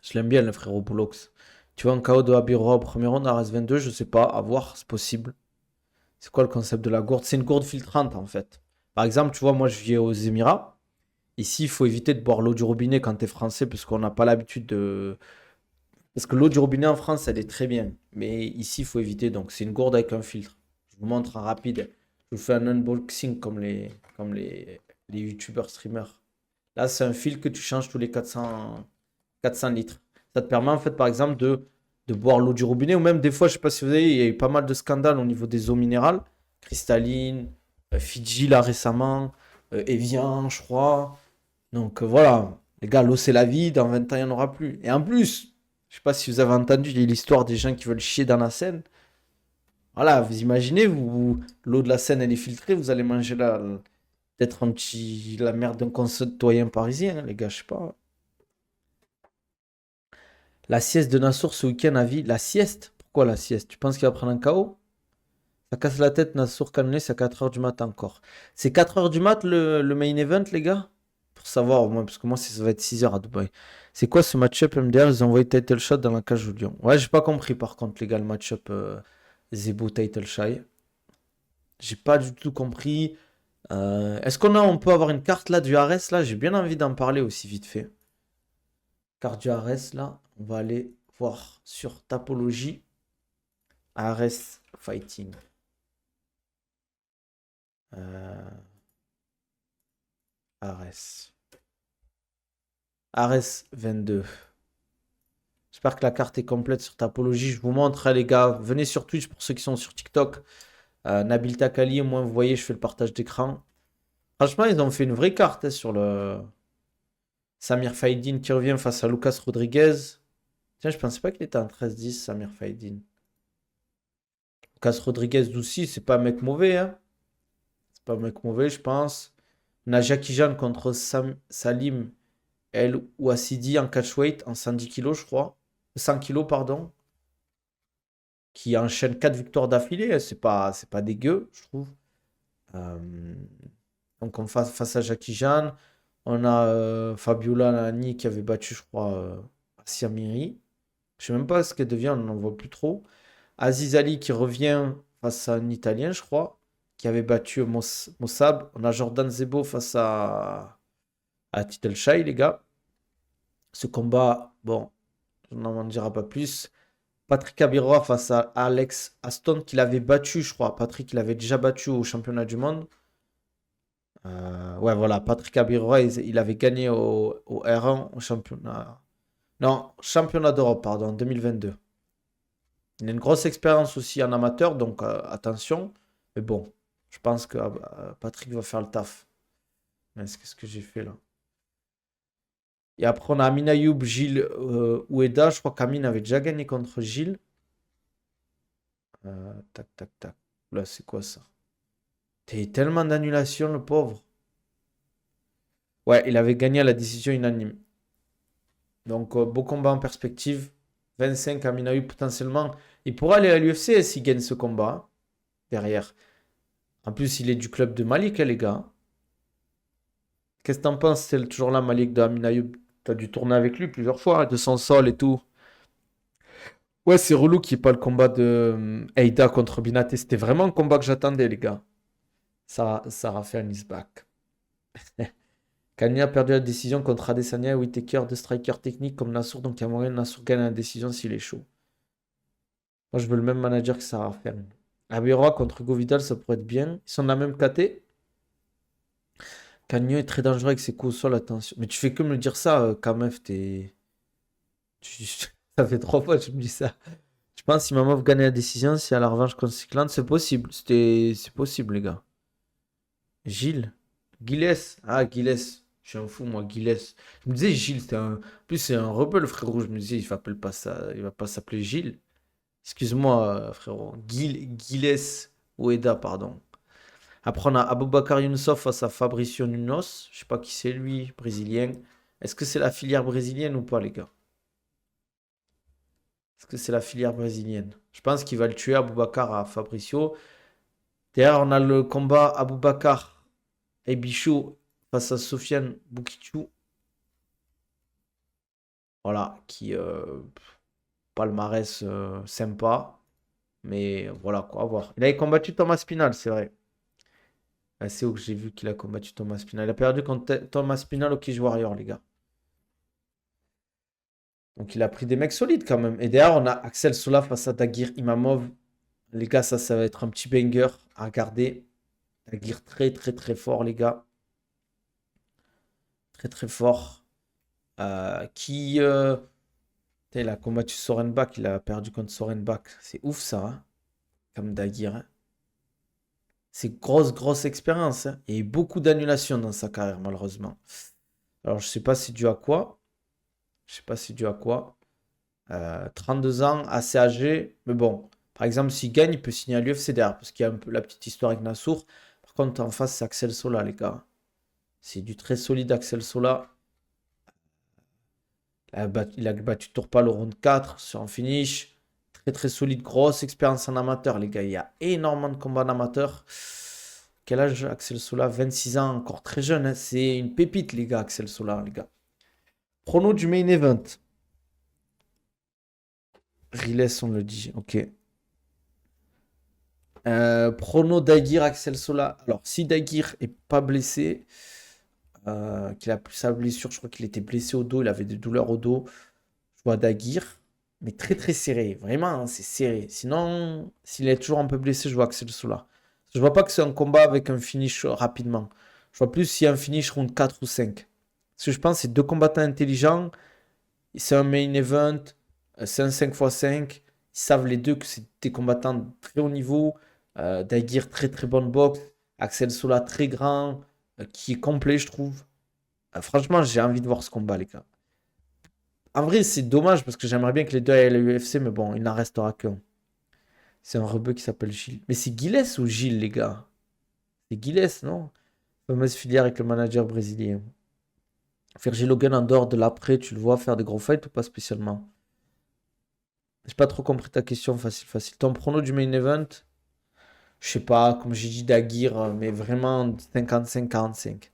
Je l'aime bien, le frérot Bullocks. Tu vois, un KO de Abiro au premier round à RS22, je sais pas, à voir, c'est possible. C'est quoi le concept de la gourde? C'est une gourde filtrante en fait. Par exemple, tu vois, moi je vis aux Émirats. Ici, il faut éviter de boire l'eau du robinet quand t'es français parce qu'on n'a pas l'habitude de. Parce que l'eau du robinet en France, elle est très bien. Mais ici, il faut éviter. Donc, c'est une gourde avec un filtre. Je vous montre en rapide. Je vous fais un unboxing comme les youtubeurs, streamers. Là, c'est un fil que tu changes tous les 400 litres. Ça te permet en fait, par exemple, de boire l'eau du robinet ou même des fois, je sais pas si vous avez, il y a eu pas mal de scandales au niveau des eaux minérales, cristallines, Fidji là récemment. Evian, je crois. Donc voilà, les gars, l'eau c'est la vie, dans 20 ans il n'y en aura plus. Et en plus, je sais pas si vous avez entendu l'histoire des gens qui veulent chier dans la Seine. Voilà, vous imaginez, l'eau de la Seine elle est filtrée, vous allez manger peut-être la merde d'un concitoyen parisien, hein, les gars, je sais pas. La sieste de Nassour ce week-end à vie. La sieste? Pourquoi la sieste? Tu penses qu'il va prendre un KO? Ça casse la tête, Nassour Canounier, c'est à 4h du mat encore. C'est 4h du mat le main event, les gars? Pour savoir au moins, parce que moi ça va être 6h à Dubaï. C'est quoi ce match-up MDR? Ils ont envoyé title shot dans la cage au lion. Ouais, j'ai pas compris par contre, les gars, le match-up Zebo title shy. J'ai pas du tout compris. Est-ce on peut avoir une carte là du Ares là? J'ai bien envie d'en parler aussi vite fait. Carte du Ares là, on va aller voir sur Tapologie. Ares Fighting. Ares. Ares 22. J'espère que la carte est complète sur Tapologie. Je vous montre, hein, les gars. Venez sur Twitch pour ceux qui sont sur TikTok. Nabil Takali, au moins vous voyez, je fais le partage d'écran. Franchement, ils ont fait une vraie carte, hein, sur le Samir Faidin qui revient face à Lucas Rodriguez. Tiens, je pensais pas qu'il était en 13-10, Samir Faidin. Lucas Rodriguez aussi, c'est pas un mec mauvais, hein. C'est pas un mec mauvais, je pense. On a Jackie Jean contre Salim El Ouassidi en catchweight en 110 kilos, je crois. 100 kilos, pardon. Qui enchaîne 4 victoires d'affilée, hein. C'est pas dégueu, je trouve. Euh, donc on face à Jackie Jean. On a Fabiola Lani qui avait battu, je crois, Asia Miri. Je sais même pas ce qu'elle devient, on n'en voit plus trop. Aziz Ali qui revient face à un Italien, je crois, qui avait battu Mossab. On a Jordan Zebo face à Title Shy, les gars. Ce combat, bon, on n'en dira pas plus. Patrick Abiroa face à Alex Aston, qu'il avait battu, je crois. Patrick, il avait déjà battu au championnat du monde. Ouais, voilà, Patrick Abiroa, il avait gagné au R1, au championnat. Non, championnat d'Europe, pardon, en 2022. Il a une grosse expérience aussi en amateur, donc attention. Mais bon, je pense que Patrick va faire le taf. Qu'est-ce que j'ai fait là? Et après, on a Amin Ayoub, Gilles Oueda. Je crois qu'Amin avait déjà gagné contre Gilles. Tac, tac, tac. Là, c'est quoi ça? T'as tellement d'annulations, le pauvre. Ouais, il avait gagné à la décision unanime. Donc, beau combat en perspective. 25, Amin Ayoub potentiellement. Il pourra aller à l'UFC s'il gagne ce combat, hein, derrière. En plus, il est du club de Malik, hein, les gars. Qu'est-ce que t'en penses? C'est toujours là, Malik de Amin Ayoub. T'as dû tourner avec lui plusieurs fois, hein, de son sol et tout. Ouais, c'est relou qu'il n'y ait pas le combat de Eida contre Binaté. C'était vraiment un combat que j'attendais, les gars. Sarah Fairn is back. Kanye a perdu la décision contre Adesanya et Whittaker, deux strikers techniques comme Nassour. Donc, il y a moyen de Nassour gagne la décision s'il est chaud. Moi, je veux le même manager que Sarah Fairn. Abiroa contre Hugo Vidal, ça pourrait être bien. Ils sont de la même KT. Kanye est très dangereux avec ses coups au sol, attention. Mais tu fais que me dire ça, Kamef, Ça fait 3 fois que je me dis ça. Je pense que si Mamov gagne la décision, c'est à la revanche contre Cyclone, c'est possible. C'est possible, les gars. Gilles. Gilles. Ah, Gilles. Je suis un fou, moi, Gilles. Je me disais, Gilles, En plus, c'est un rebelle, frérot. Je me disais, il s'appelle pas ça. Il va pas s'appeler Gilles. Excuse-moi, frérot. Gilles Oueda, pardon. Après, on a Aboubakar Youssef face à Fabricio Nunos. Je sais pas qui c'est, lui, brésilien. Est-ce que c'est la filière brésilienne ou pas, les gars? Est-ce que c'est la filière brésilienne? Je pense qu'il va le tuer, Aboubakar, à Fabricio. Derrière, on a le combat Aboubakar et Bichou face à Sofiane Boukichou. Voilà, palmarès sympa. Mais voilà, quoi, à voir. Il avait combattu Thomas Spinal, c'est vrai. Ah, c'est où que j'ai vu qu'il a combattu Thomas Spinal. Il a perdu contre Thomas Spinal au Cage Warrior, les gars. Donc il a pris des mecs solides quand même. Et derrière, on a Axel Sola face à Dagir Imamov. Les gars, ça va être un petit banger à regarder. Dagir très très très fort, les gars. Très très fort. Qui il a combattu Sorenbach, il a perdu contre Sorenbach. C'est ouf ça, hein, comme Dagir, hein. C'est grosse expérience, hein. Il y a eu beaucoup d'annulations dans sa carrière, malheureusement. Alors, je sais pas c'est dû à quoi. Je sais pas c'est dû à quoi. 32 ans, assez âgé. Mais bon, par exemple, s'il gagne, il peut signer à l'UFC derrière. Parce qu'il y a un peu la petite histoire avec Nassour. Par contre, en face, c'est Axel Sola, les gars. C'est du très solide Axel Sola. Il a battu Tourpa au round 4 sur un finish. Très solide, grosse expérience en amateur, les gars. Il y a énormément de combats en amateur. Quel âge Axel Sola? 26 ans, encore très jeune, hein. C'est une pépite, les gars, Axel Sola, les gars. Prono du main event. Riles, on le dit, ok. Prono Daguir, Axel Sola. Alors, si Daguir est pas blessé, qu'il a plus sa blessure, je crois qu'il était blessé au dos, il avait des douleurs au dos. Je vois Daguir, mais très serré. Vraiment, hein, c'est serré. Sinon, s'il est toujours un peu blessé, je vois Axel Sola. Je vois pas que c'est un combat avec un finish rapidement. Je vois plus s'il y a un finish round 4 ou 5. Parce que je pense que c'est deux combattants intelligents. C'est un main event. C'est un 5x5. Ils savent les deux que c'est des combattants de très haut niveau. Daguir, très bonne boxe. Axel Sola, très grand. Qui est complet, je trouve. Franchement, j'ai envie de voir ce combat, les gars. En vrai, c'est dommage parce que j'aimerais bien que les deux aillent à l'UFC, mais bon, il n'en restera qu'un. C'est un rebeu qui s'appelle Gilles. Mais c'est Gilles ou Gilles, les gars? C'est Gilles, non? Fameuse filière avec le manager brésilien. Virgil Hogan en dehors de l'après, tu le vois faire des gros fights ou pas spécialement? J'ai pas trop compris ta question, facile. Ton prono du main event? Je sais pas, comme j'ai dit Daguir, mais vraiment 55-45.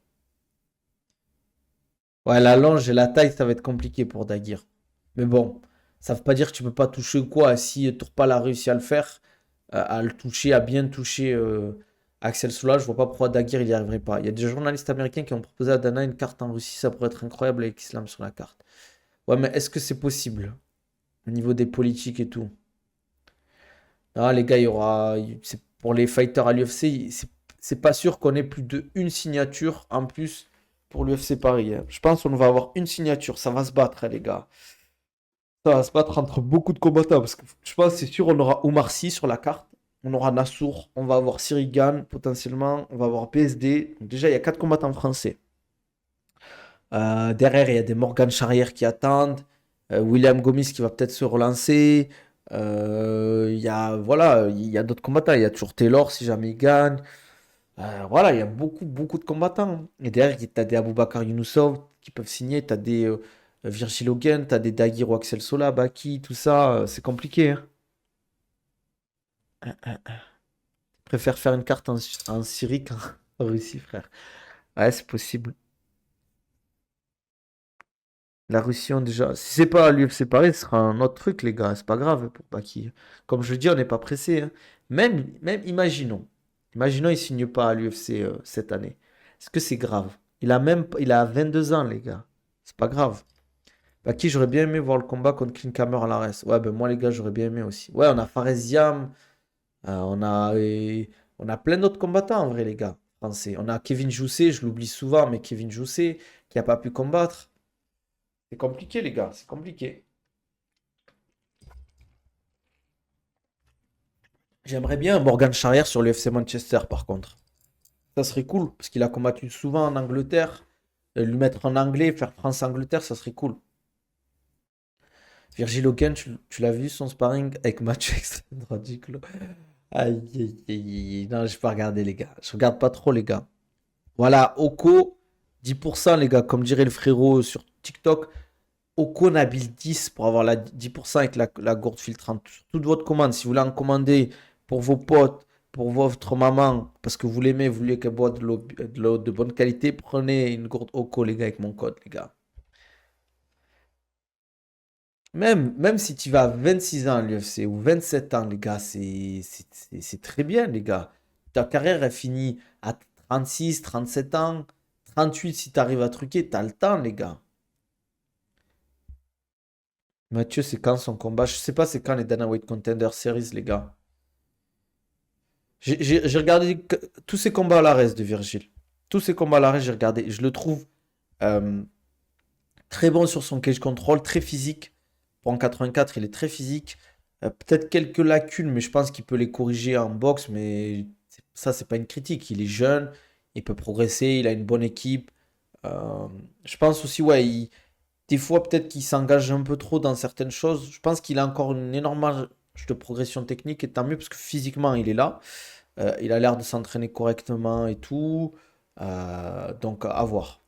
Ouais, la longe et la taille, ça va être compliqué pour Daguir. Mais bon, ça veut pas dire que tu peux pas toucher quoi. Si Tourpal a réussi à le faire, à le toucher, à bien toucher Axel Sola, je vois pas pourquoi Daguir il y arriverait pas. Il y a des journalistes américains qui ont proposé à Dana une carte en Russie, ça pourrait être incroyable avec Islam sur la carte. Ouais, mais est-ce que c'est possible au niveau des politiques et tout? Ah, les gars, il y aura. Pour les fighters à l'UFC, c'est pas sûr qu'on ait plus de une signature en plus pour l'UFC Paris, hein. Je pense qu'on va avoir une signature. Ça va se battre, hein, les gars. Ça va se battre entre beaucoup de combattants. Parce que je pense, c'est sûr, on aura Omar Sy sur la carte. On aura Nassour. On va avoir Sirigan potentiellement. On va avoir PSD. Donc déjà, il y a quatre combattants français. Derrière, il y a des Morgan Charrière qui attendent. William Gomis qui va peut-être se relancer. Il y a, voilà, il y a d'autres combattants. Il y a toujours Taylor si jamais il gagne. Voilà, il y a beaucoup de combattants. Et derrière, tu as des Aboubakar Younousov qui peuvent signer. Tu as des Virgil Hogan, tu as des Daguir ou Axel Sola, Baki, tout ça. C'est compliqué, hein. Je préfère faire une carte en Syrie qu'en en Russie, frère. Ouais, c'est possible. La Russie, déjà. Si c'est pas l'UFC Paris, ce sera un autre truc, les gars. C'est pas grave pour Baki. Comme je le dis, on n'est pas pressé, hein. Même, imaginons. Imaginons, il signe pas à l'UFC cette année. Est-ce que c'est grave? Il a 22 ans, les gars. C'est pas grave. Baki, j'aurais bien aimé voir le combat contre Clint Kammer à l'ARES. Ouais, ben moi, les gars, j'aurais bien aimé aussi. Ouais, on a Faresiam. On a plein d'autres combattants, en vrai, les gars. Français. On a Kevin Jousset, je l'oublie souvent, mais Kevin Jousset, qui a pas pu combattre. C'est compliqué, les gars, c'est compliqué. J'aimerais bien Morgan Charrière sur l'UFC Manchester, par contre. Ça serait cool, parce qu'il a combattu souvent en Angleterre. Lui mettre en anglais, faire France-Angleterre, ça serait cool. Virgil Hogan, tu l'as vu son sparring avec Mathieu Extrême Duclos. Aïe. Non, je vais pas regarder, les gars. Je regarde pas trop, les gars. Voilà, Oko, 10%, les gars, comme dirait le frérot sur TikTok. Oko Nabil 10 pour avoir la 10% avec la gourde filtrante. Sur toute votre commande, si vous voulez en commander pour vos potes, pour votre maman, parce que vous l'aimez, vous voulez qu'elle boive de l'eau de bonne qualité, prenez une gourde Oko, les gars, avec mon code, les gars. Même si tu vas à 26 ans à l'UFC ou 27 ans, les gars, c'est très bien, les gars. Ta carrière, elle finit à 36, 37 ans, 38 si tu arrives à truquer, t'as le temps, les gars. Mathieu, c'est quand son combat? Je sais pas, c'est quand les Dana White Contender Series, les gars. J'ai regardé tous ces combats à l'arrêt de Virgile. Tous ces combats à l'arrêt, j'ai regardé. Je le trouve euh, très bon sur son cage control, très physique. Pour en 84, il est très physique. Peut-être quelques lacunes, mais je pense qu'il peut les corriger en boxe. Mais Ça, c'est pas une critique. Il est jeune, il peut progresser, il a une bonne équipe. Euh, je pense aussi, ouais, des fois, peut-être qu'il s'engage un peu trop dans certaines choses. Je pense qu'il a encore une énorme marge de progression technique, et tant mieux, parce que physiquement, il est là. Il a l'air de s'entraîner correctement et tout. Donc, à voir.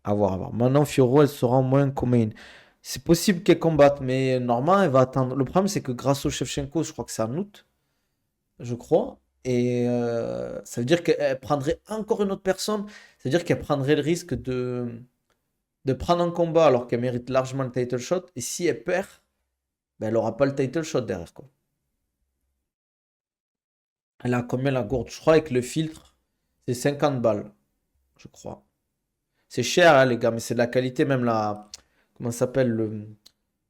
À voir, à voir. Maintenant, Fioro, elle sera en moins commune. C'est possible qu'elle combatte, mais normalement, elle va attendre. Le problème, c'est que grâce au Shevchenko, je crois que c'est en août, je crois. Et ça veut dire qu'elle prendrait encore une autre personne. Ça veut dire qu'elle prendrait le risque de prendre un combat alors qu'elle mérite largement le title shot. Et si elle perd, ben, elle n'aura pas le title shot derrière, quoi. Elle a combien la gourde? Je crois avec le filtre, c'est 50 balles, je crois. C'est cher, hein, les gars, mais c'est de la qualité, même la. Comment ça s'appelle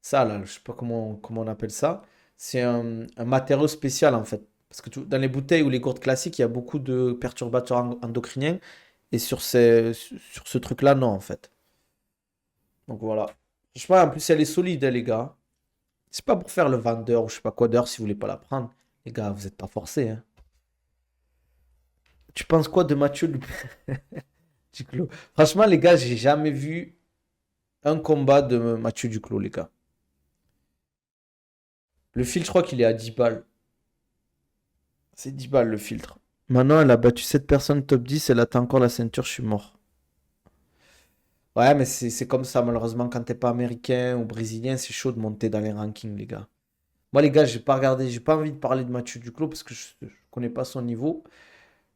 ça, là, je sais pas comment on appelle ça. C'est un matériau spécial, en fait. Parce que dans les bouteilles ou les gourdes classiques, il y a beaucoup de perturbateurs endocriniens. Et sur ce truc-là, non, en fait. Donc voilà. Je sais pas, en plus, elle est solide, hein, les gars. C'est pas pour faire le vendeur ou je sais pas quoi d'heure si vous voulez pas la prendre. Les gars, vous êtes pas forcés, hein. Tu penses quoi de Mathieu Duclos? Franchement, les gars, j'ai jamais vu un combat de Mathieu Duclos, les gars. Le filtre, je crois qu'il est à 10 balles. C'est 10 balles le filtre. Maintenant, elle a battu 7 personnes top 10. Elle attend encore la ceinture, je suis mort. Ouais, mais c'est comme ça, malheureusement, quand t'es pas américain ou brésilien, c'est chaud de monter dans les rankings, les gars. Moi, les gars, j'ai pas regardé, j'ai pas envie de parler de Mathieu Duclos parce que je connais pas son niveau.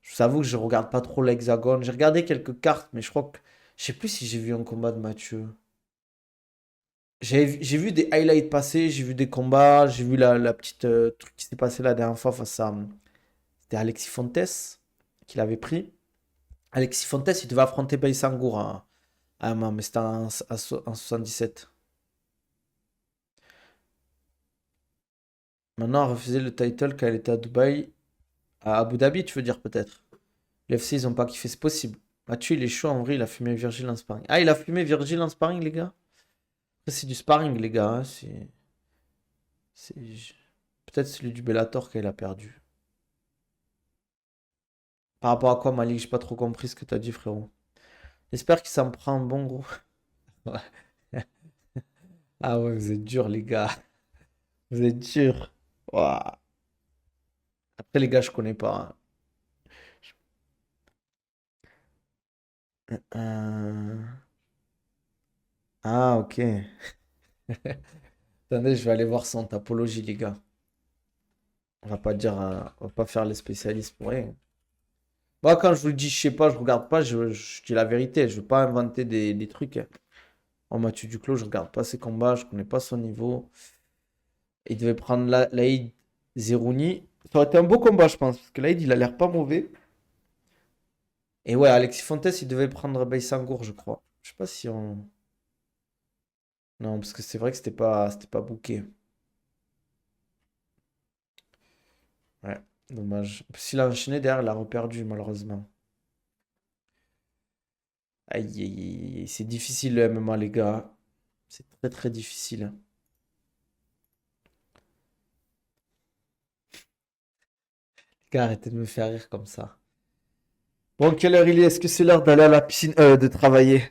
Je t'avoue que je regarde pas trop l'Hexagone. J'ai regardé quelques cartes, mais je crois que. Je sais plus si j'ai vu un combat de Mathieu. J'ai vu des highlights passer, j'ai vu des combats, j'ai vu la petite truc qui s'est passé la dernière fois face à. C'était Alexis Fontes qui l'avait pris. Alexis Fontes, il devait affronter Baïsangour à un moment, mais c'était en 77. Maintenant, elle refusé le title quand elle était à Dubaï. À Abu Dhabi, tu veux dire peut-être. L'UFC, ils ont pas kiffé, c'est possible. Mathieu, il est chaud en vrai, il a fumé Virgil en sparring. Ah, il a fumé Virgil en sparring, les gars? Après, c'est du sparring, les gars, hein. C'est- Peut-être celui du Bellator qu'il a perdu. Par rapport à quoi, Malik? J'ai pas trop compris ce que t'as dit, frérot. J'espère qu'il s'en prend un bon gros. Ouais. Ah ouais, vous êtes durs, les gars. Vous êtes durs. Ouah. Après, les gars, je connais pas, hein. Ah, ok. Attendez, je vais aller voir son topologie, les gars. On va pas dire, on va pas faire les spécialistes pour rien. Moi, quand je vous le dis, je sais pas, je regarde pas, je dis la vérité. Je veux pas inventer des trucs, hein. En Mathieu Duclos, je regarde pas ses combats, je connais pas son niveau. Il devait prendre l'Aïd Zerouni. Ça aurait été un beau combat, je pense, parce que l'Aïd, il a l'air pas mauvais. Et ouais, Alexis Fontes, il devait prendre Baïsangour, je crois. Je sais pas si on. Non, parce que c'est vrai que c'était pas booké. Ouais, dommage. S'il a enchaîné derrière, il a reperdu, malheureusement. Aïe, aïe, aïe, aïe. C'est difficile le MMA, les gars. C'est très, très difficile. Les gars, arrêtez de me faire rire comme ça. Bon, quelle heure il est? Est-ce que c'est l'heure d'aller à la piscine, de travailler?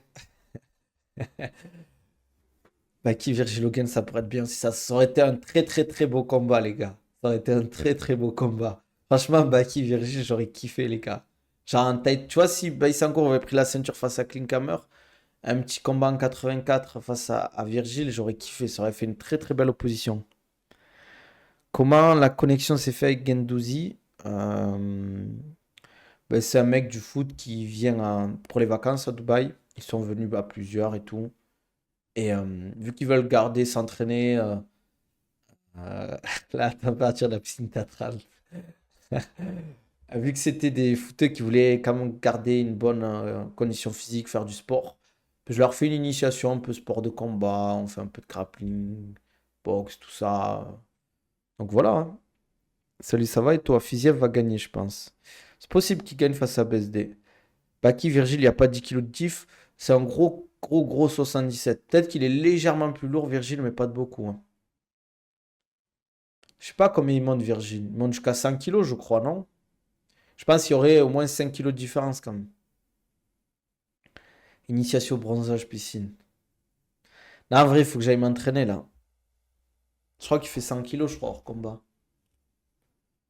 Bah, qui Virgil Hogan, ça pourrait être bien si ça aurait été un très très très beau combat, les gars. Ça aurait été un très très beau combat. Franchement, Baki Virgil, j'aurais kiffé, les gars. Genre en tête, tu vois, si Baïsangour avait pris la ceinture face à Klinkhammer, un petit combat en 84 face à Virgil, j'aurais kiffé. Ça aurait fait une très très belle opposition. Comment la connexion s'est faite avec Gendouzi? Euh, Ben, c'est un mec du foot qui vient pour les vacances à Dubaï. Ils sont venus à plusieurs et tout. Et vu qu'ils veulent garder, s'entraîner la température de la piscine théâtrale, vu que c'était des footeux qui voulaient quand même garder une bonne condition physique, faire du sport, je leur fais une initiation, un peu sport de combat, on fait un peu de grappling, boxe, tout ça. Donc voilà, hein. Salut, ça va et toi? Fiziev va gagner, je pense. C'est possible qu'il gagne face à BSD. Baki, Virgile, il n'y a pas 10 kilos de tif. C'est un gros, gros, gros 77. Peut-être qu'il est légèrement plus lourd, Virgile, mais pas de beaucoup, hein. Je sais pas combien il monte, Virgile. Il monte jusqu'à 100 kilos, je crois, non? Je pense qu'il y aurait au moins 5 kilos de différence quand même. Initiation bronzage piscine. Non, en vrai, il faut que j'aille m'entraîner là. Je crois qu'il fait 100 kilos, je crois, hors combat.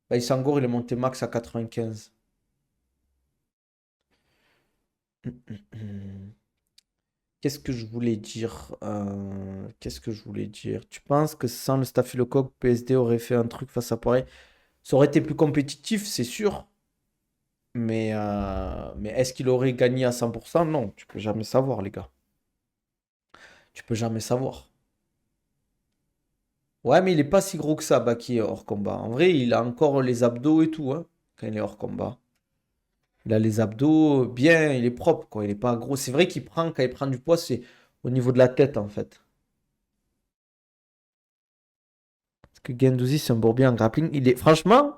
Bah, Isangor, il est monté max à 95. Qu'est-ce que je voulais dire? Qu'est-ce que je voulais dire? Tu penses que sans le staphylocoque, PSD aurait fait un truc face à Poirier? Ça aurait été plus compétitif, c'est sûr. Mais est-ce qu'il aurait gagné à 100%? Non, tu peux jamais savoir, les gars. Tu peux jamais savoir. Ouais, mais il est pas si gros que ça, Baki, hors combat. En vrai, il a encore les abdos et tout, hein, quand il est hors combat. Il a les abdos bien, il est propre, quoi. Il est pas gros. C'est vrai qu'il prend, quand il prend du poids, c'est au niveau de la tête, en fait. Parce que Gendouzi, c'est un bourbier en grappling. Il est, franchement,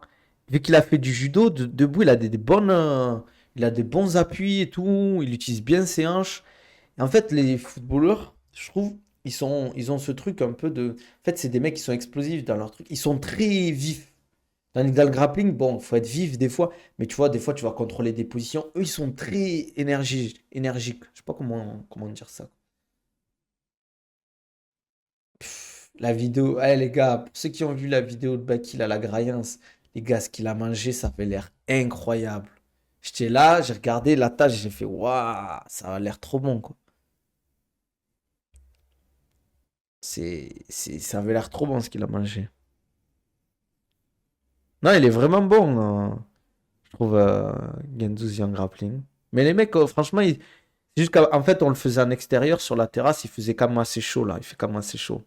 vu qu'il a fait du judo, debout, il a des bonnes, il a des bons appuis et tout. Il utilise bien ses hanches. Et en fait, les footballeurs, je trouve, ils ont ce truc un peu de. En fait, c'est des mecs qui sont explosifs dans leur truc. Ils sont très vifs. Dans le grappling, bon, faut être vif des fois, mais tu vois, des fois, tu vas contrôler des positions. Eux, ils sont très énergiques. Je sais pas comment dire ça. La vidéo, les gars, pour ceux qui ont vu la vidéo de Baki, là, la graillance, les gars, ce qu'il a mangé, ça avait l'air incroyable. J'étais là, j'ai regardé la tâche, j'ai fait, waouh, ça a l'air trop bon, quoi. Ça avait l'air trop bon ce qu'il a mangé. Non, il est vraiment bon, je trouve, Gendouzi en grappling. Mais les mecs, franchement, c'est juste qu'en fait, on le faisait en extérieur sur la terrasse, il faisait quand même assez chaud, là. Il fait quand même assez chaud.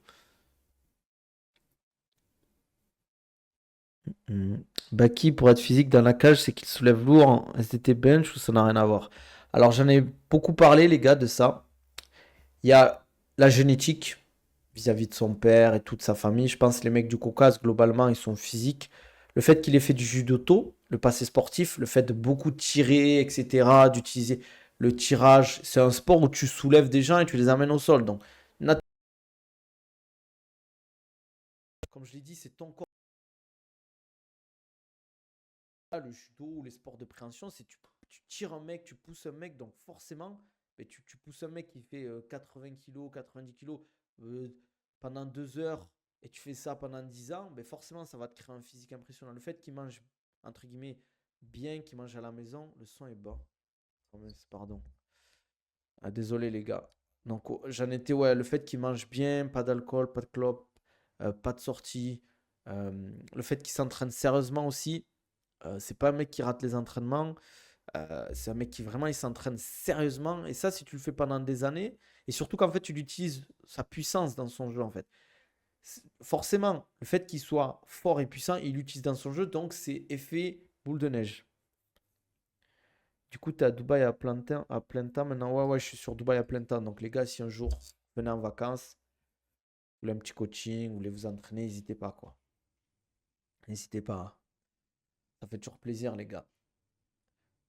Mhm. Baki, pour être physique dans la cage, c'est qu'il soulève lourd en SDT bench ou ça n'a rien à voir? Alors, j'en ai beaucoup parlé, les gars, de ça. Il y a la génétique vis-à-vis de son père et toute sa famille. Je pense que les mecs du Caucase, globalement, ils sont physiques. Le fait qu'il ait fait du judo tôt, le passé sportif, le fait de beaucoup tirer, etc., d'utiliser le tirage, c'est un sport où tu soulèves des gens et tu les amènes au sol. Donc, comme je l'ai dit, c'est ton corps. Le judo ou les sports de préhension, c'est tu tires un mec, tu pousses un mec, donc forcément, mais tu pousses un mec qui fait 80 kilos, 90 kilos pendant 2 heures et tu fais ça pendant 10 ans, mais forcément, ça va te créer un physique impressionnant. Le fait qu'il mange, entre guillemets, bien, qu'il mange à la maison, le son est bas. Oh, pardon. Ah, désolé, les gars. Donc, j'en étais, ouais, le fait qu'il mange bien, pas d'alcool, pas de clope, pas de sortie, le fait qu'il s'entraîne sérieusement aussi. C'est pas un mec qui rate les entraînements. C'est un mec qui vraiment il s'entraîne sérieusement. Et ça, si tu le fais pendant des années, et surtout qu'en fait tu utilises sa puissance dans son jeu en fait. Forcément, le fait qu'il soit fort et puissant, il l'utilise dans son jeu, donc c'est effet boule de neige. Du coup, tu es à Dubaï à plein temps maintenant. Ouais, ouais, je suis sur Dubaï à plein temps. Donc les gars, si un jour vous venez en vacances, vous voulez un petit coaching, vous voulez vous entraîner, n'hésitez pas quoi. N'hésitez pas, hein. Ça fait toujours plaisir les gars.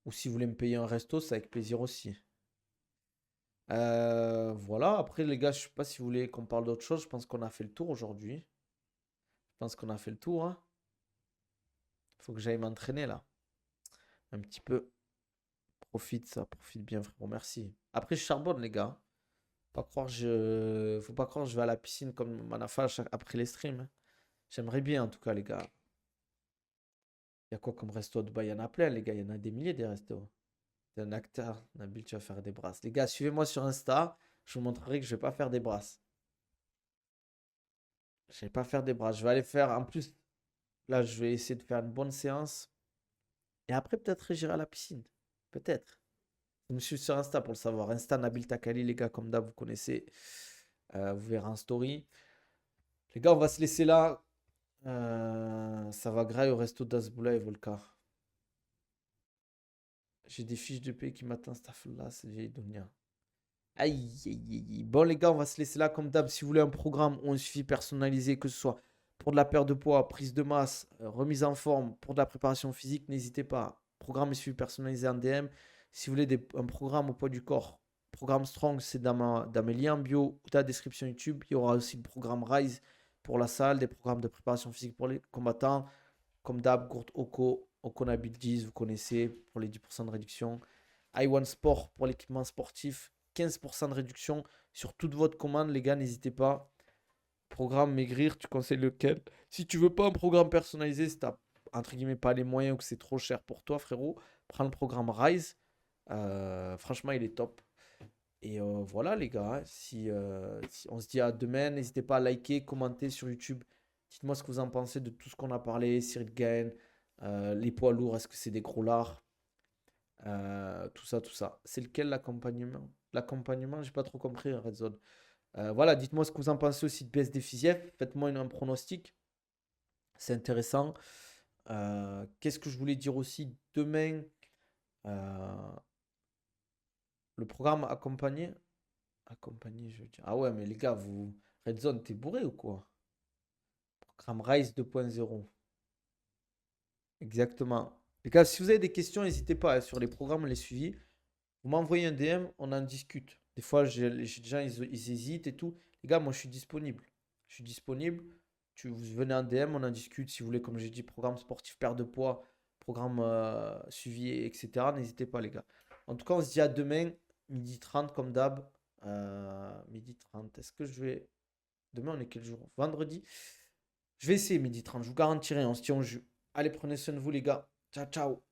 Ou si vous voulez me payer un resto, c'est avec plaisir aussi. Voilà, après les gars, je sais pas si vous voulez qu'on parle d'autre chose. Je pense qu'on a fait le tour aujourd'hui. Je pense qu'on a fait le tour, hein. Faut que j'aille m'entraîner là. Un petit peu. Profite ça, profite bien, frérot. Merci. Après, je charbonne, les gars. Faut pas croire que je vais à la piscine comme Manafa après les streams, hein. J'aimerais bien, en tout cas, les gars. Il y a quoi comme resto à Dubaï? Il y en a plein, les gars. Il y en a des milliers des restos. T'es un acteur. Nabil, tu vas faire des brasses. Les gars, suivez-moi sur Insta. Je vous montrerai que je vais pas faire des brasses. Je vais pas faire des brasses. Je vais aller faire. En plus, là, je vais essayer de faire une bonne séance. Et après, peut-être, j'irai à la piscine. Peut-être. Je me suis sur Insta pour le savoir. Insta Nabil Takali, les gars, comme d'hab, vous connaissez. Vous verrez en story. Les gars, on va se laisser là. Ça va grailler au resto d'Azboula et Volca. J'ai des fiches de paie qui m'attendent, là, c'est vieille Dunia. Aïe, aïe, aïe, aïe. Bon, les gars, on va se laisser là comme d'hab. Si vous voulez un programme où on suffit personnalisé, que ce soit pour de la perte de poids, prise de masse, remise en forme, pour de la préparation physique, n'hésitez pas. Programme et suivi personnalisé en DM. Si vous voulez un programme au poids du corps, programme Strong, c'est dans mes liens bio ou dans la description YouTube. Il y aura aussi le programme Rise pour la salle, des programmes de préparation physique pour les combattants. Comme d'hab, Gourde Oko, Okona Buildies, vous connaissez, pour les 10% de réduction. iOne Sport pour l'équipement sportif, 15% de réduction sur toute votre commande, les gars, n'hésitez pas. Programme Maigrir, tu conseilles lequel? Si tu veux pas un programme personnalisé, si t'as entre guillemets pas les moyens ou que c'est trop cher pour toi, frérot, prends le programme Rise. Franchement, il est top. Et voilà, les gars, hein, si on se dit à demain, n'hésitez pas à liker, commenter sur YouTube. Dites-moi ce que vous en pensez de tout ce qu'on a parlé, Cyril Gain, les poids lourds, est-ce que c'est des gros lards? Tout ça, tout ça. C'est lequel l'accompagnement? L'accompagnement, j'ai pas trop compris, Red Zone. Voilà, dites-moi ce que vous en pensez aussi de baisse des Fiziev. Faites-moi un pronostic. C'est intéressant. Qu'est-ce que je voulais dire aussi? Demain, euh, le programme accompagné. Accompagné, je veux dire. Ah ouais, mais les gars, vous. Red Zone, t'es bourré ou quoi? Programme Rise 2.0. Exactement. Les gars, si vous avez des questions, n'hésitez pas hein, sur les programmes, les suivis. Vous m'envoyez un DM, on en discute. Des fois, j'ai des gens, ils hésitent et tout. Les gars, moi, je suis disponible. Je suis disponible. Vous venez en DM, on en discute. Si vous voulez, comme j'ai dit, programme sportif, perte de poids, programme suivi, etc. N'hésitez pas, les gars. En tout cas, on se dit à demain, 12h30, comme d'hab. 12h30. Est-ce que je vais. Demain, on est quel jour? Vendredi. Je vais essayer 12h30. Je vous garantirai. On se tient au jus. Allez, prenez soin de vous, les gars. Ciao, ciao.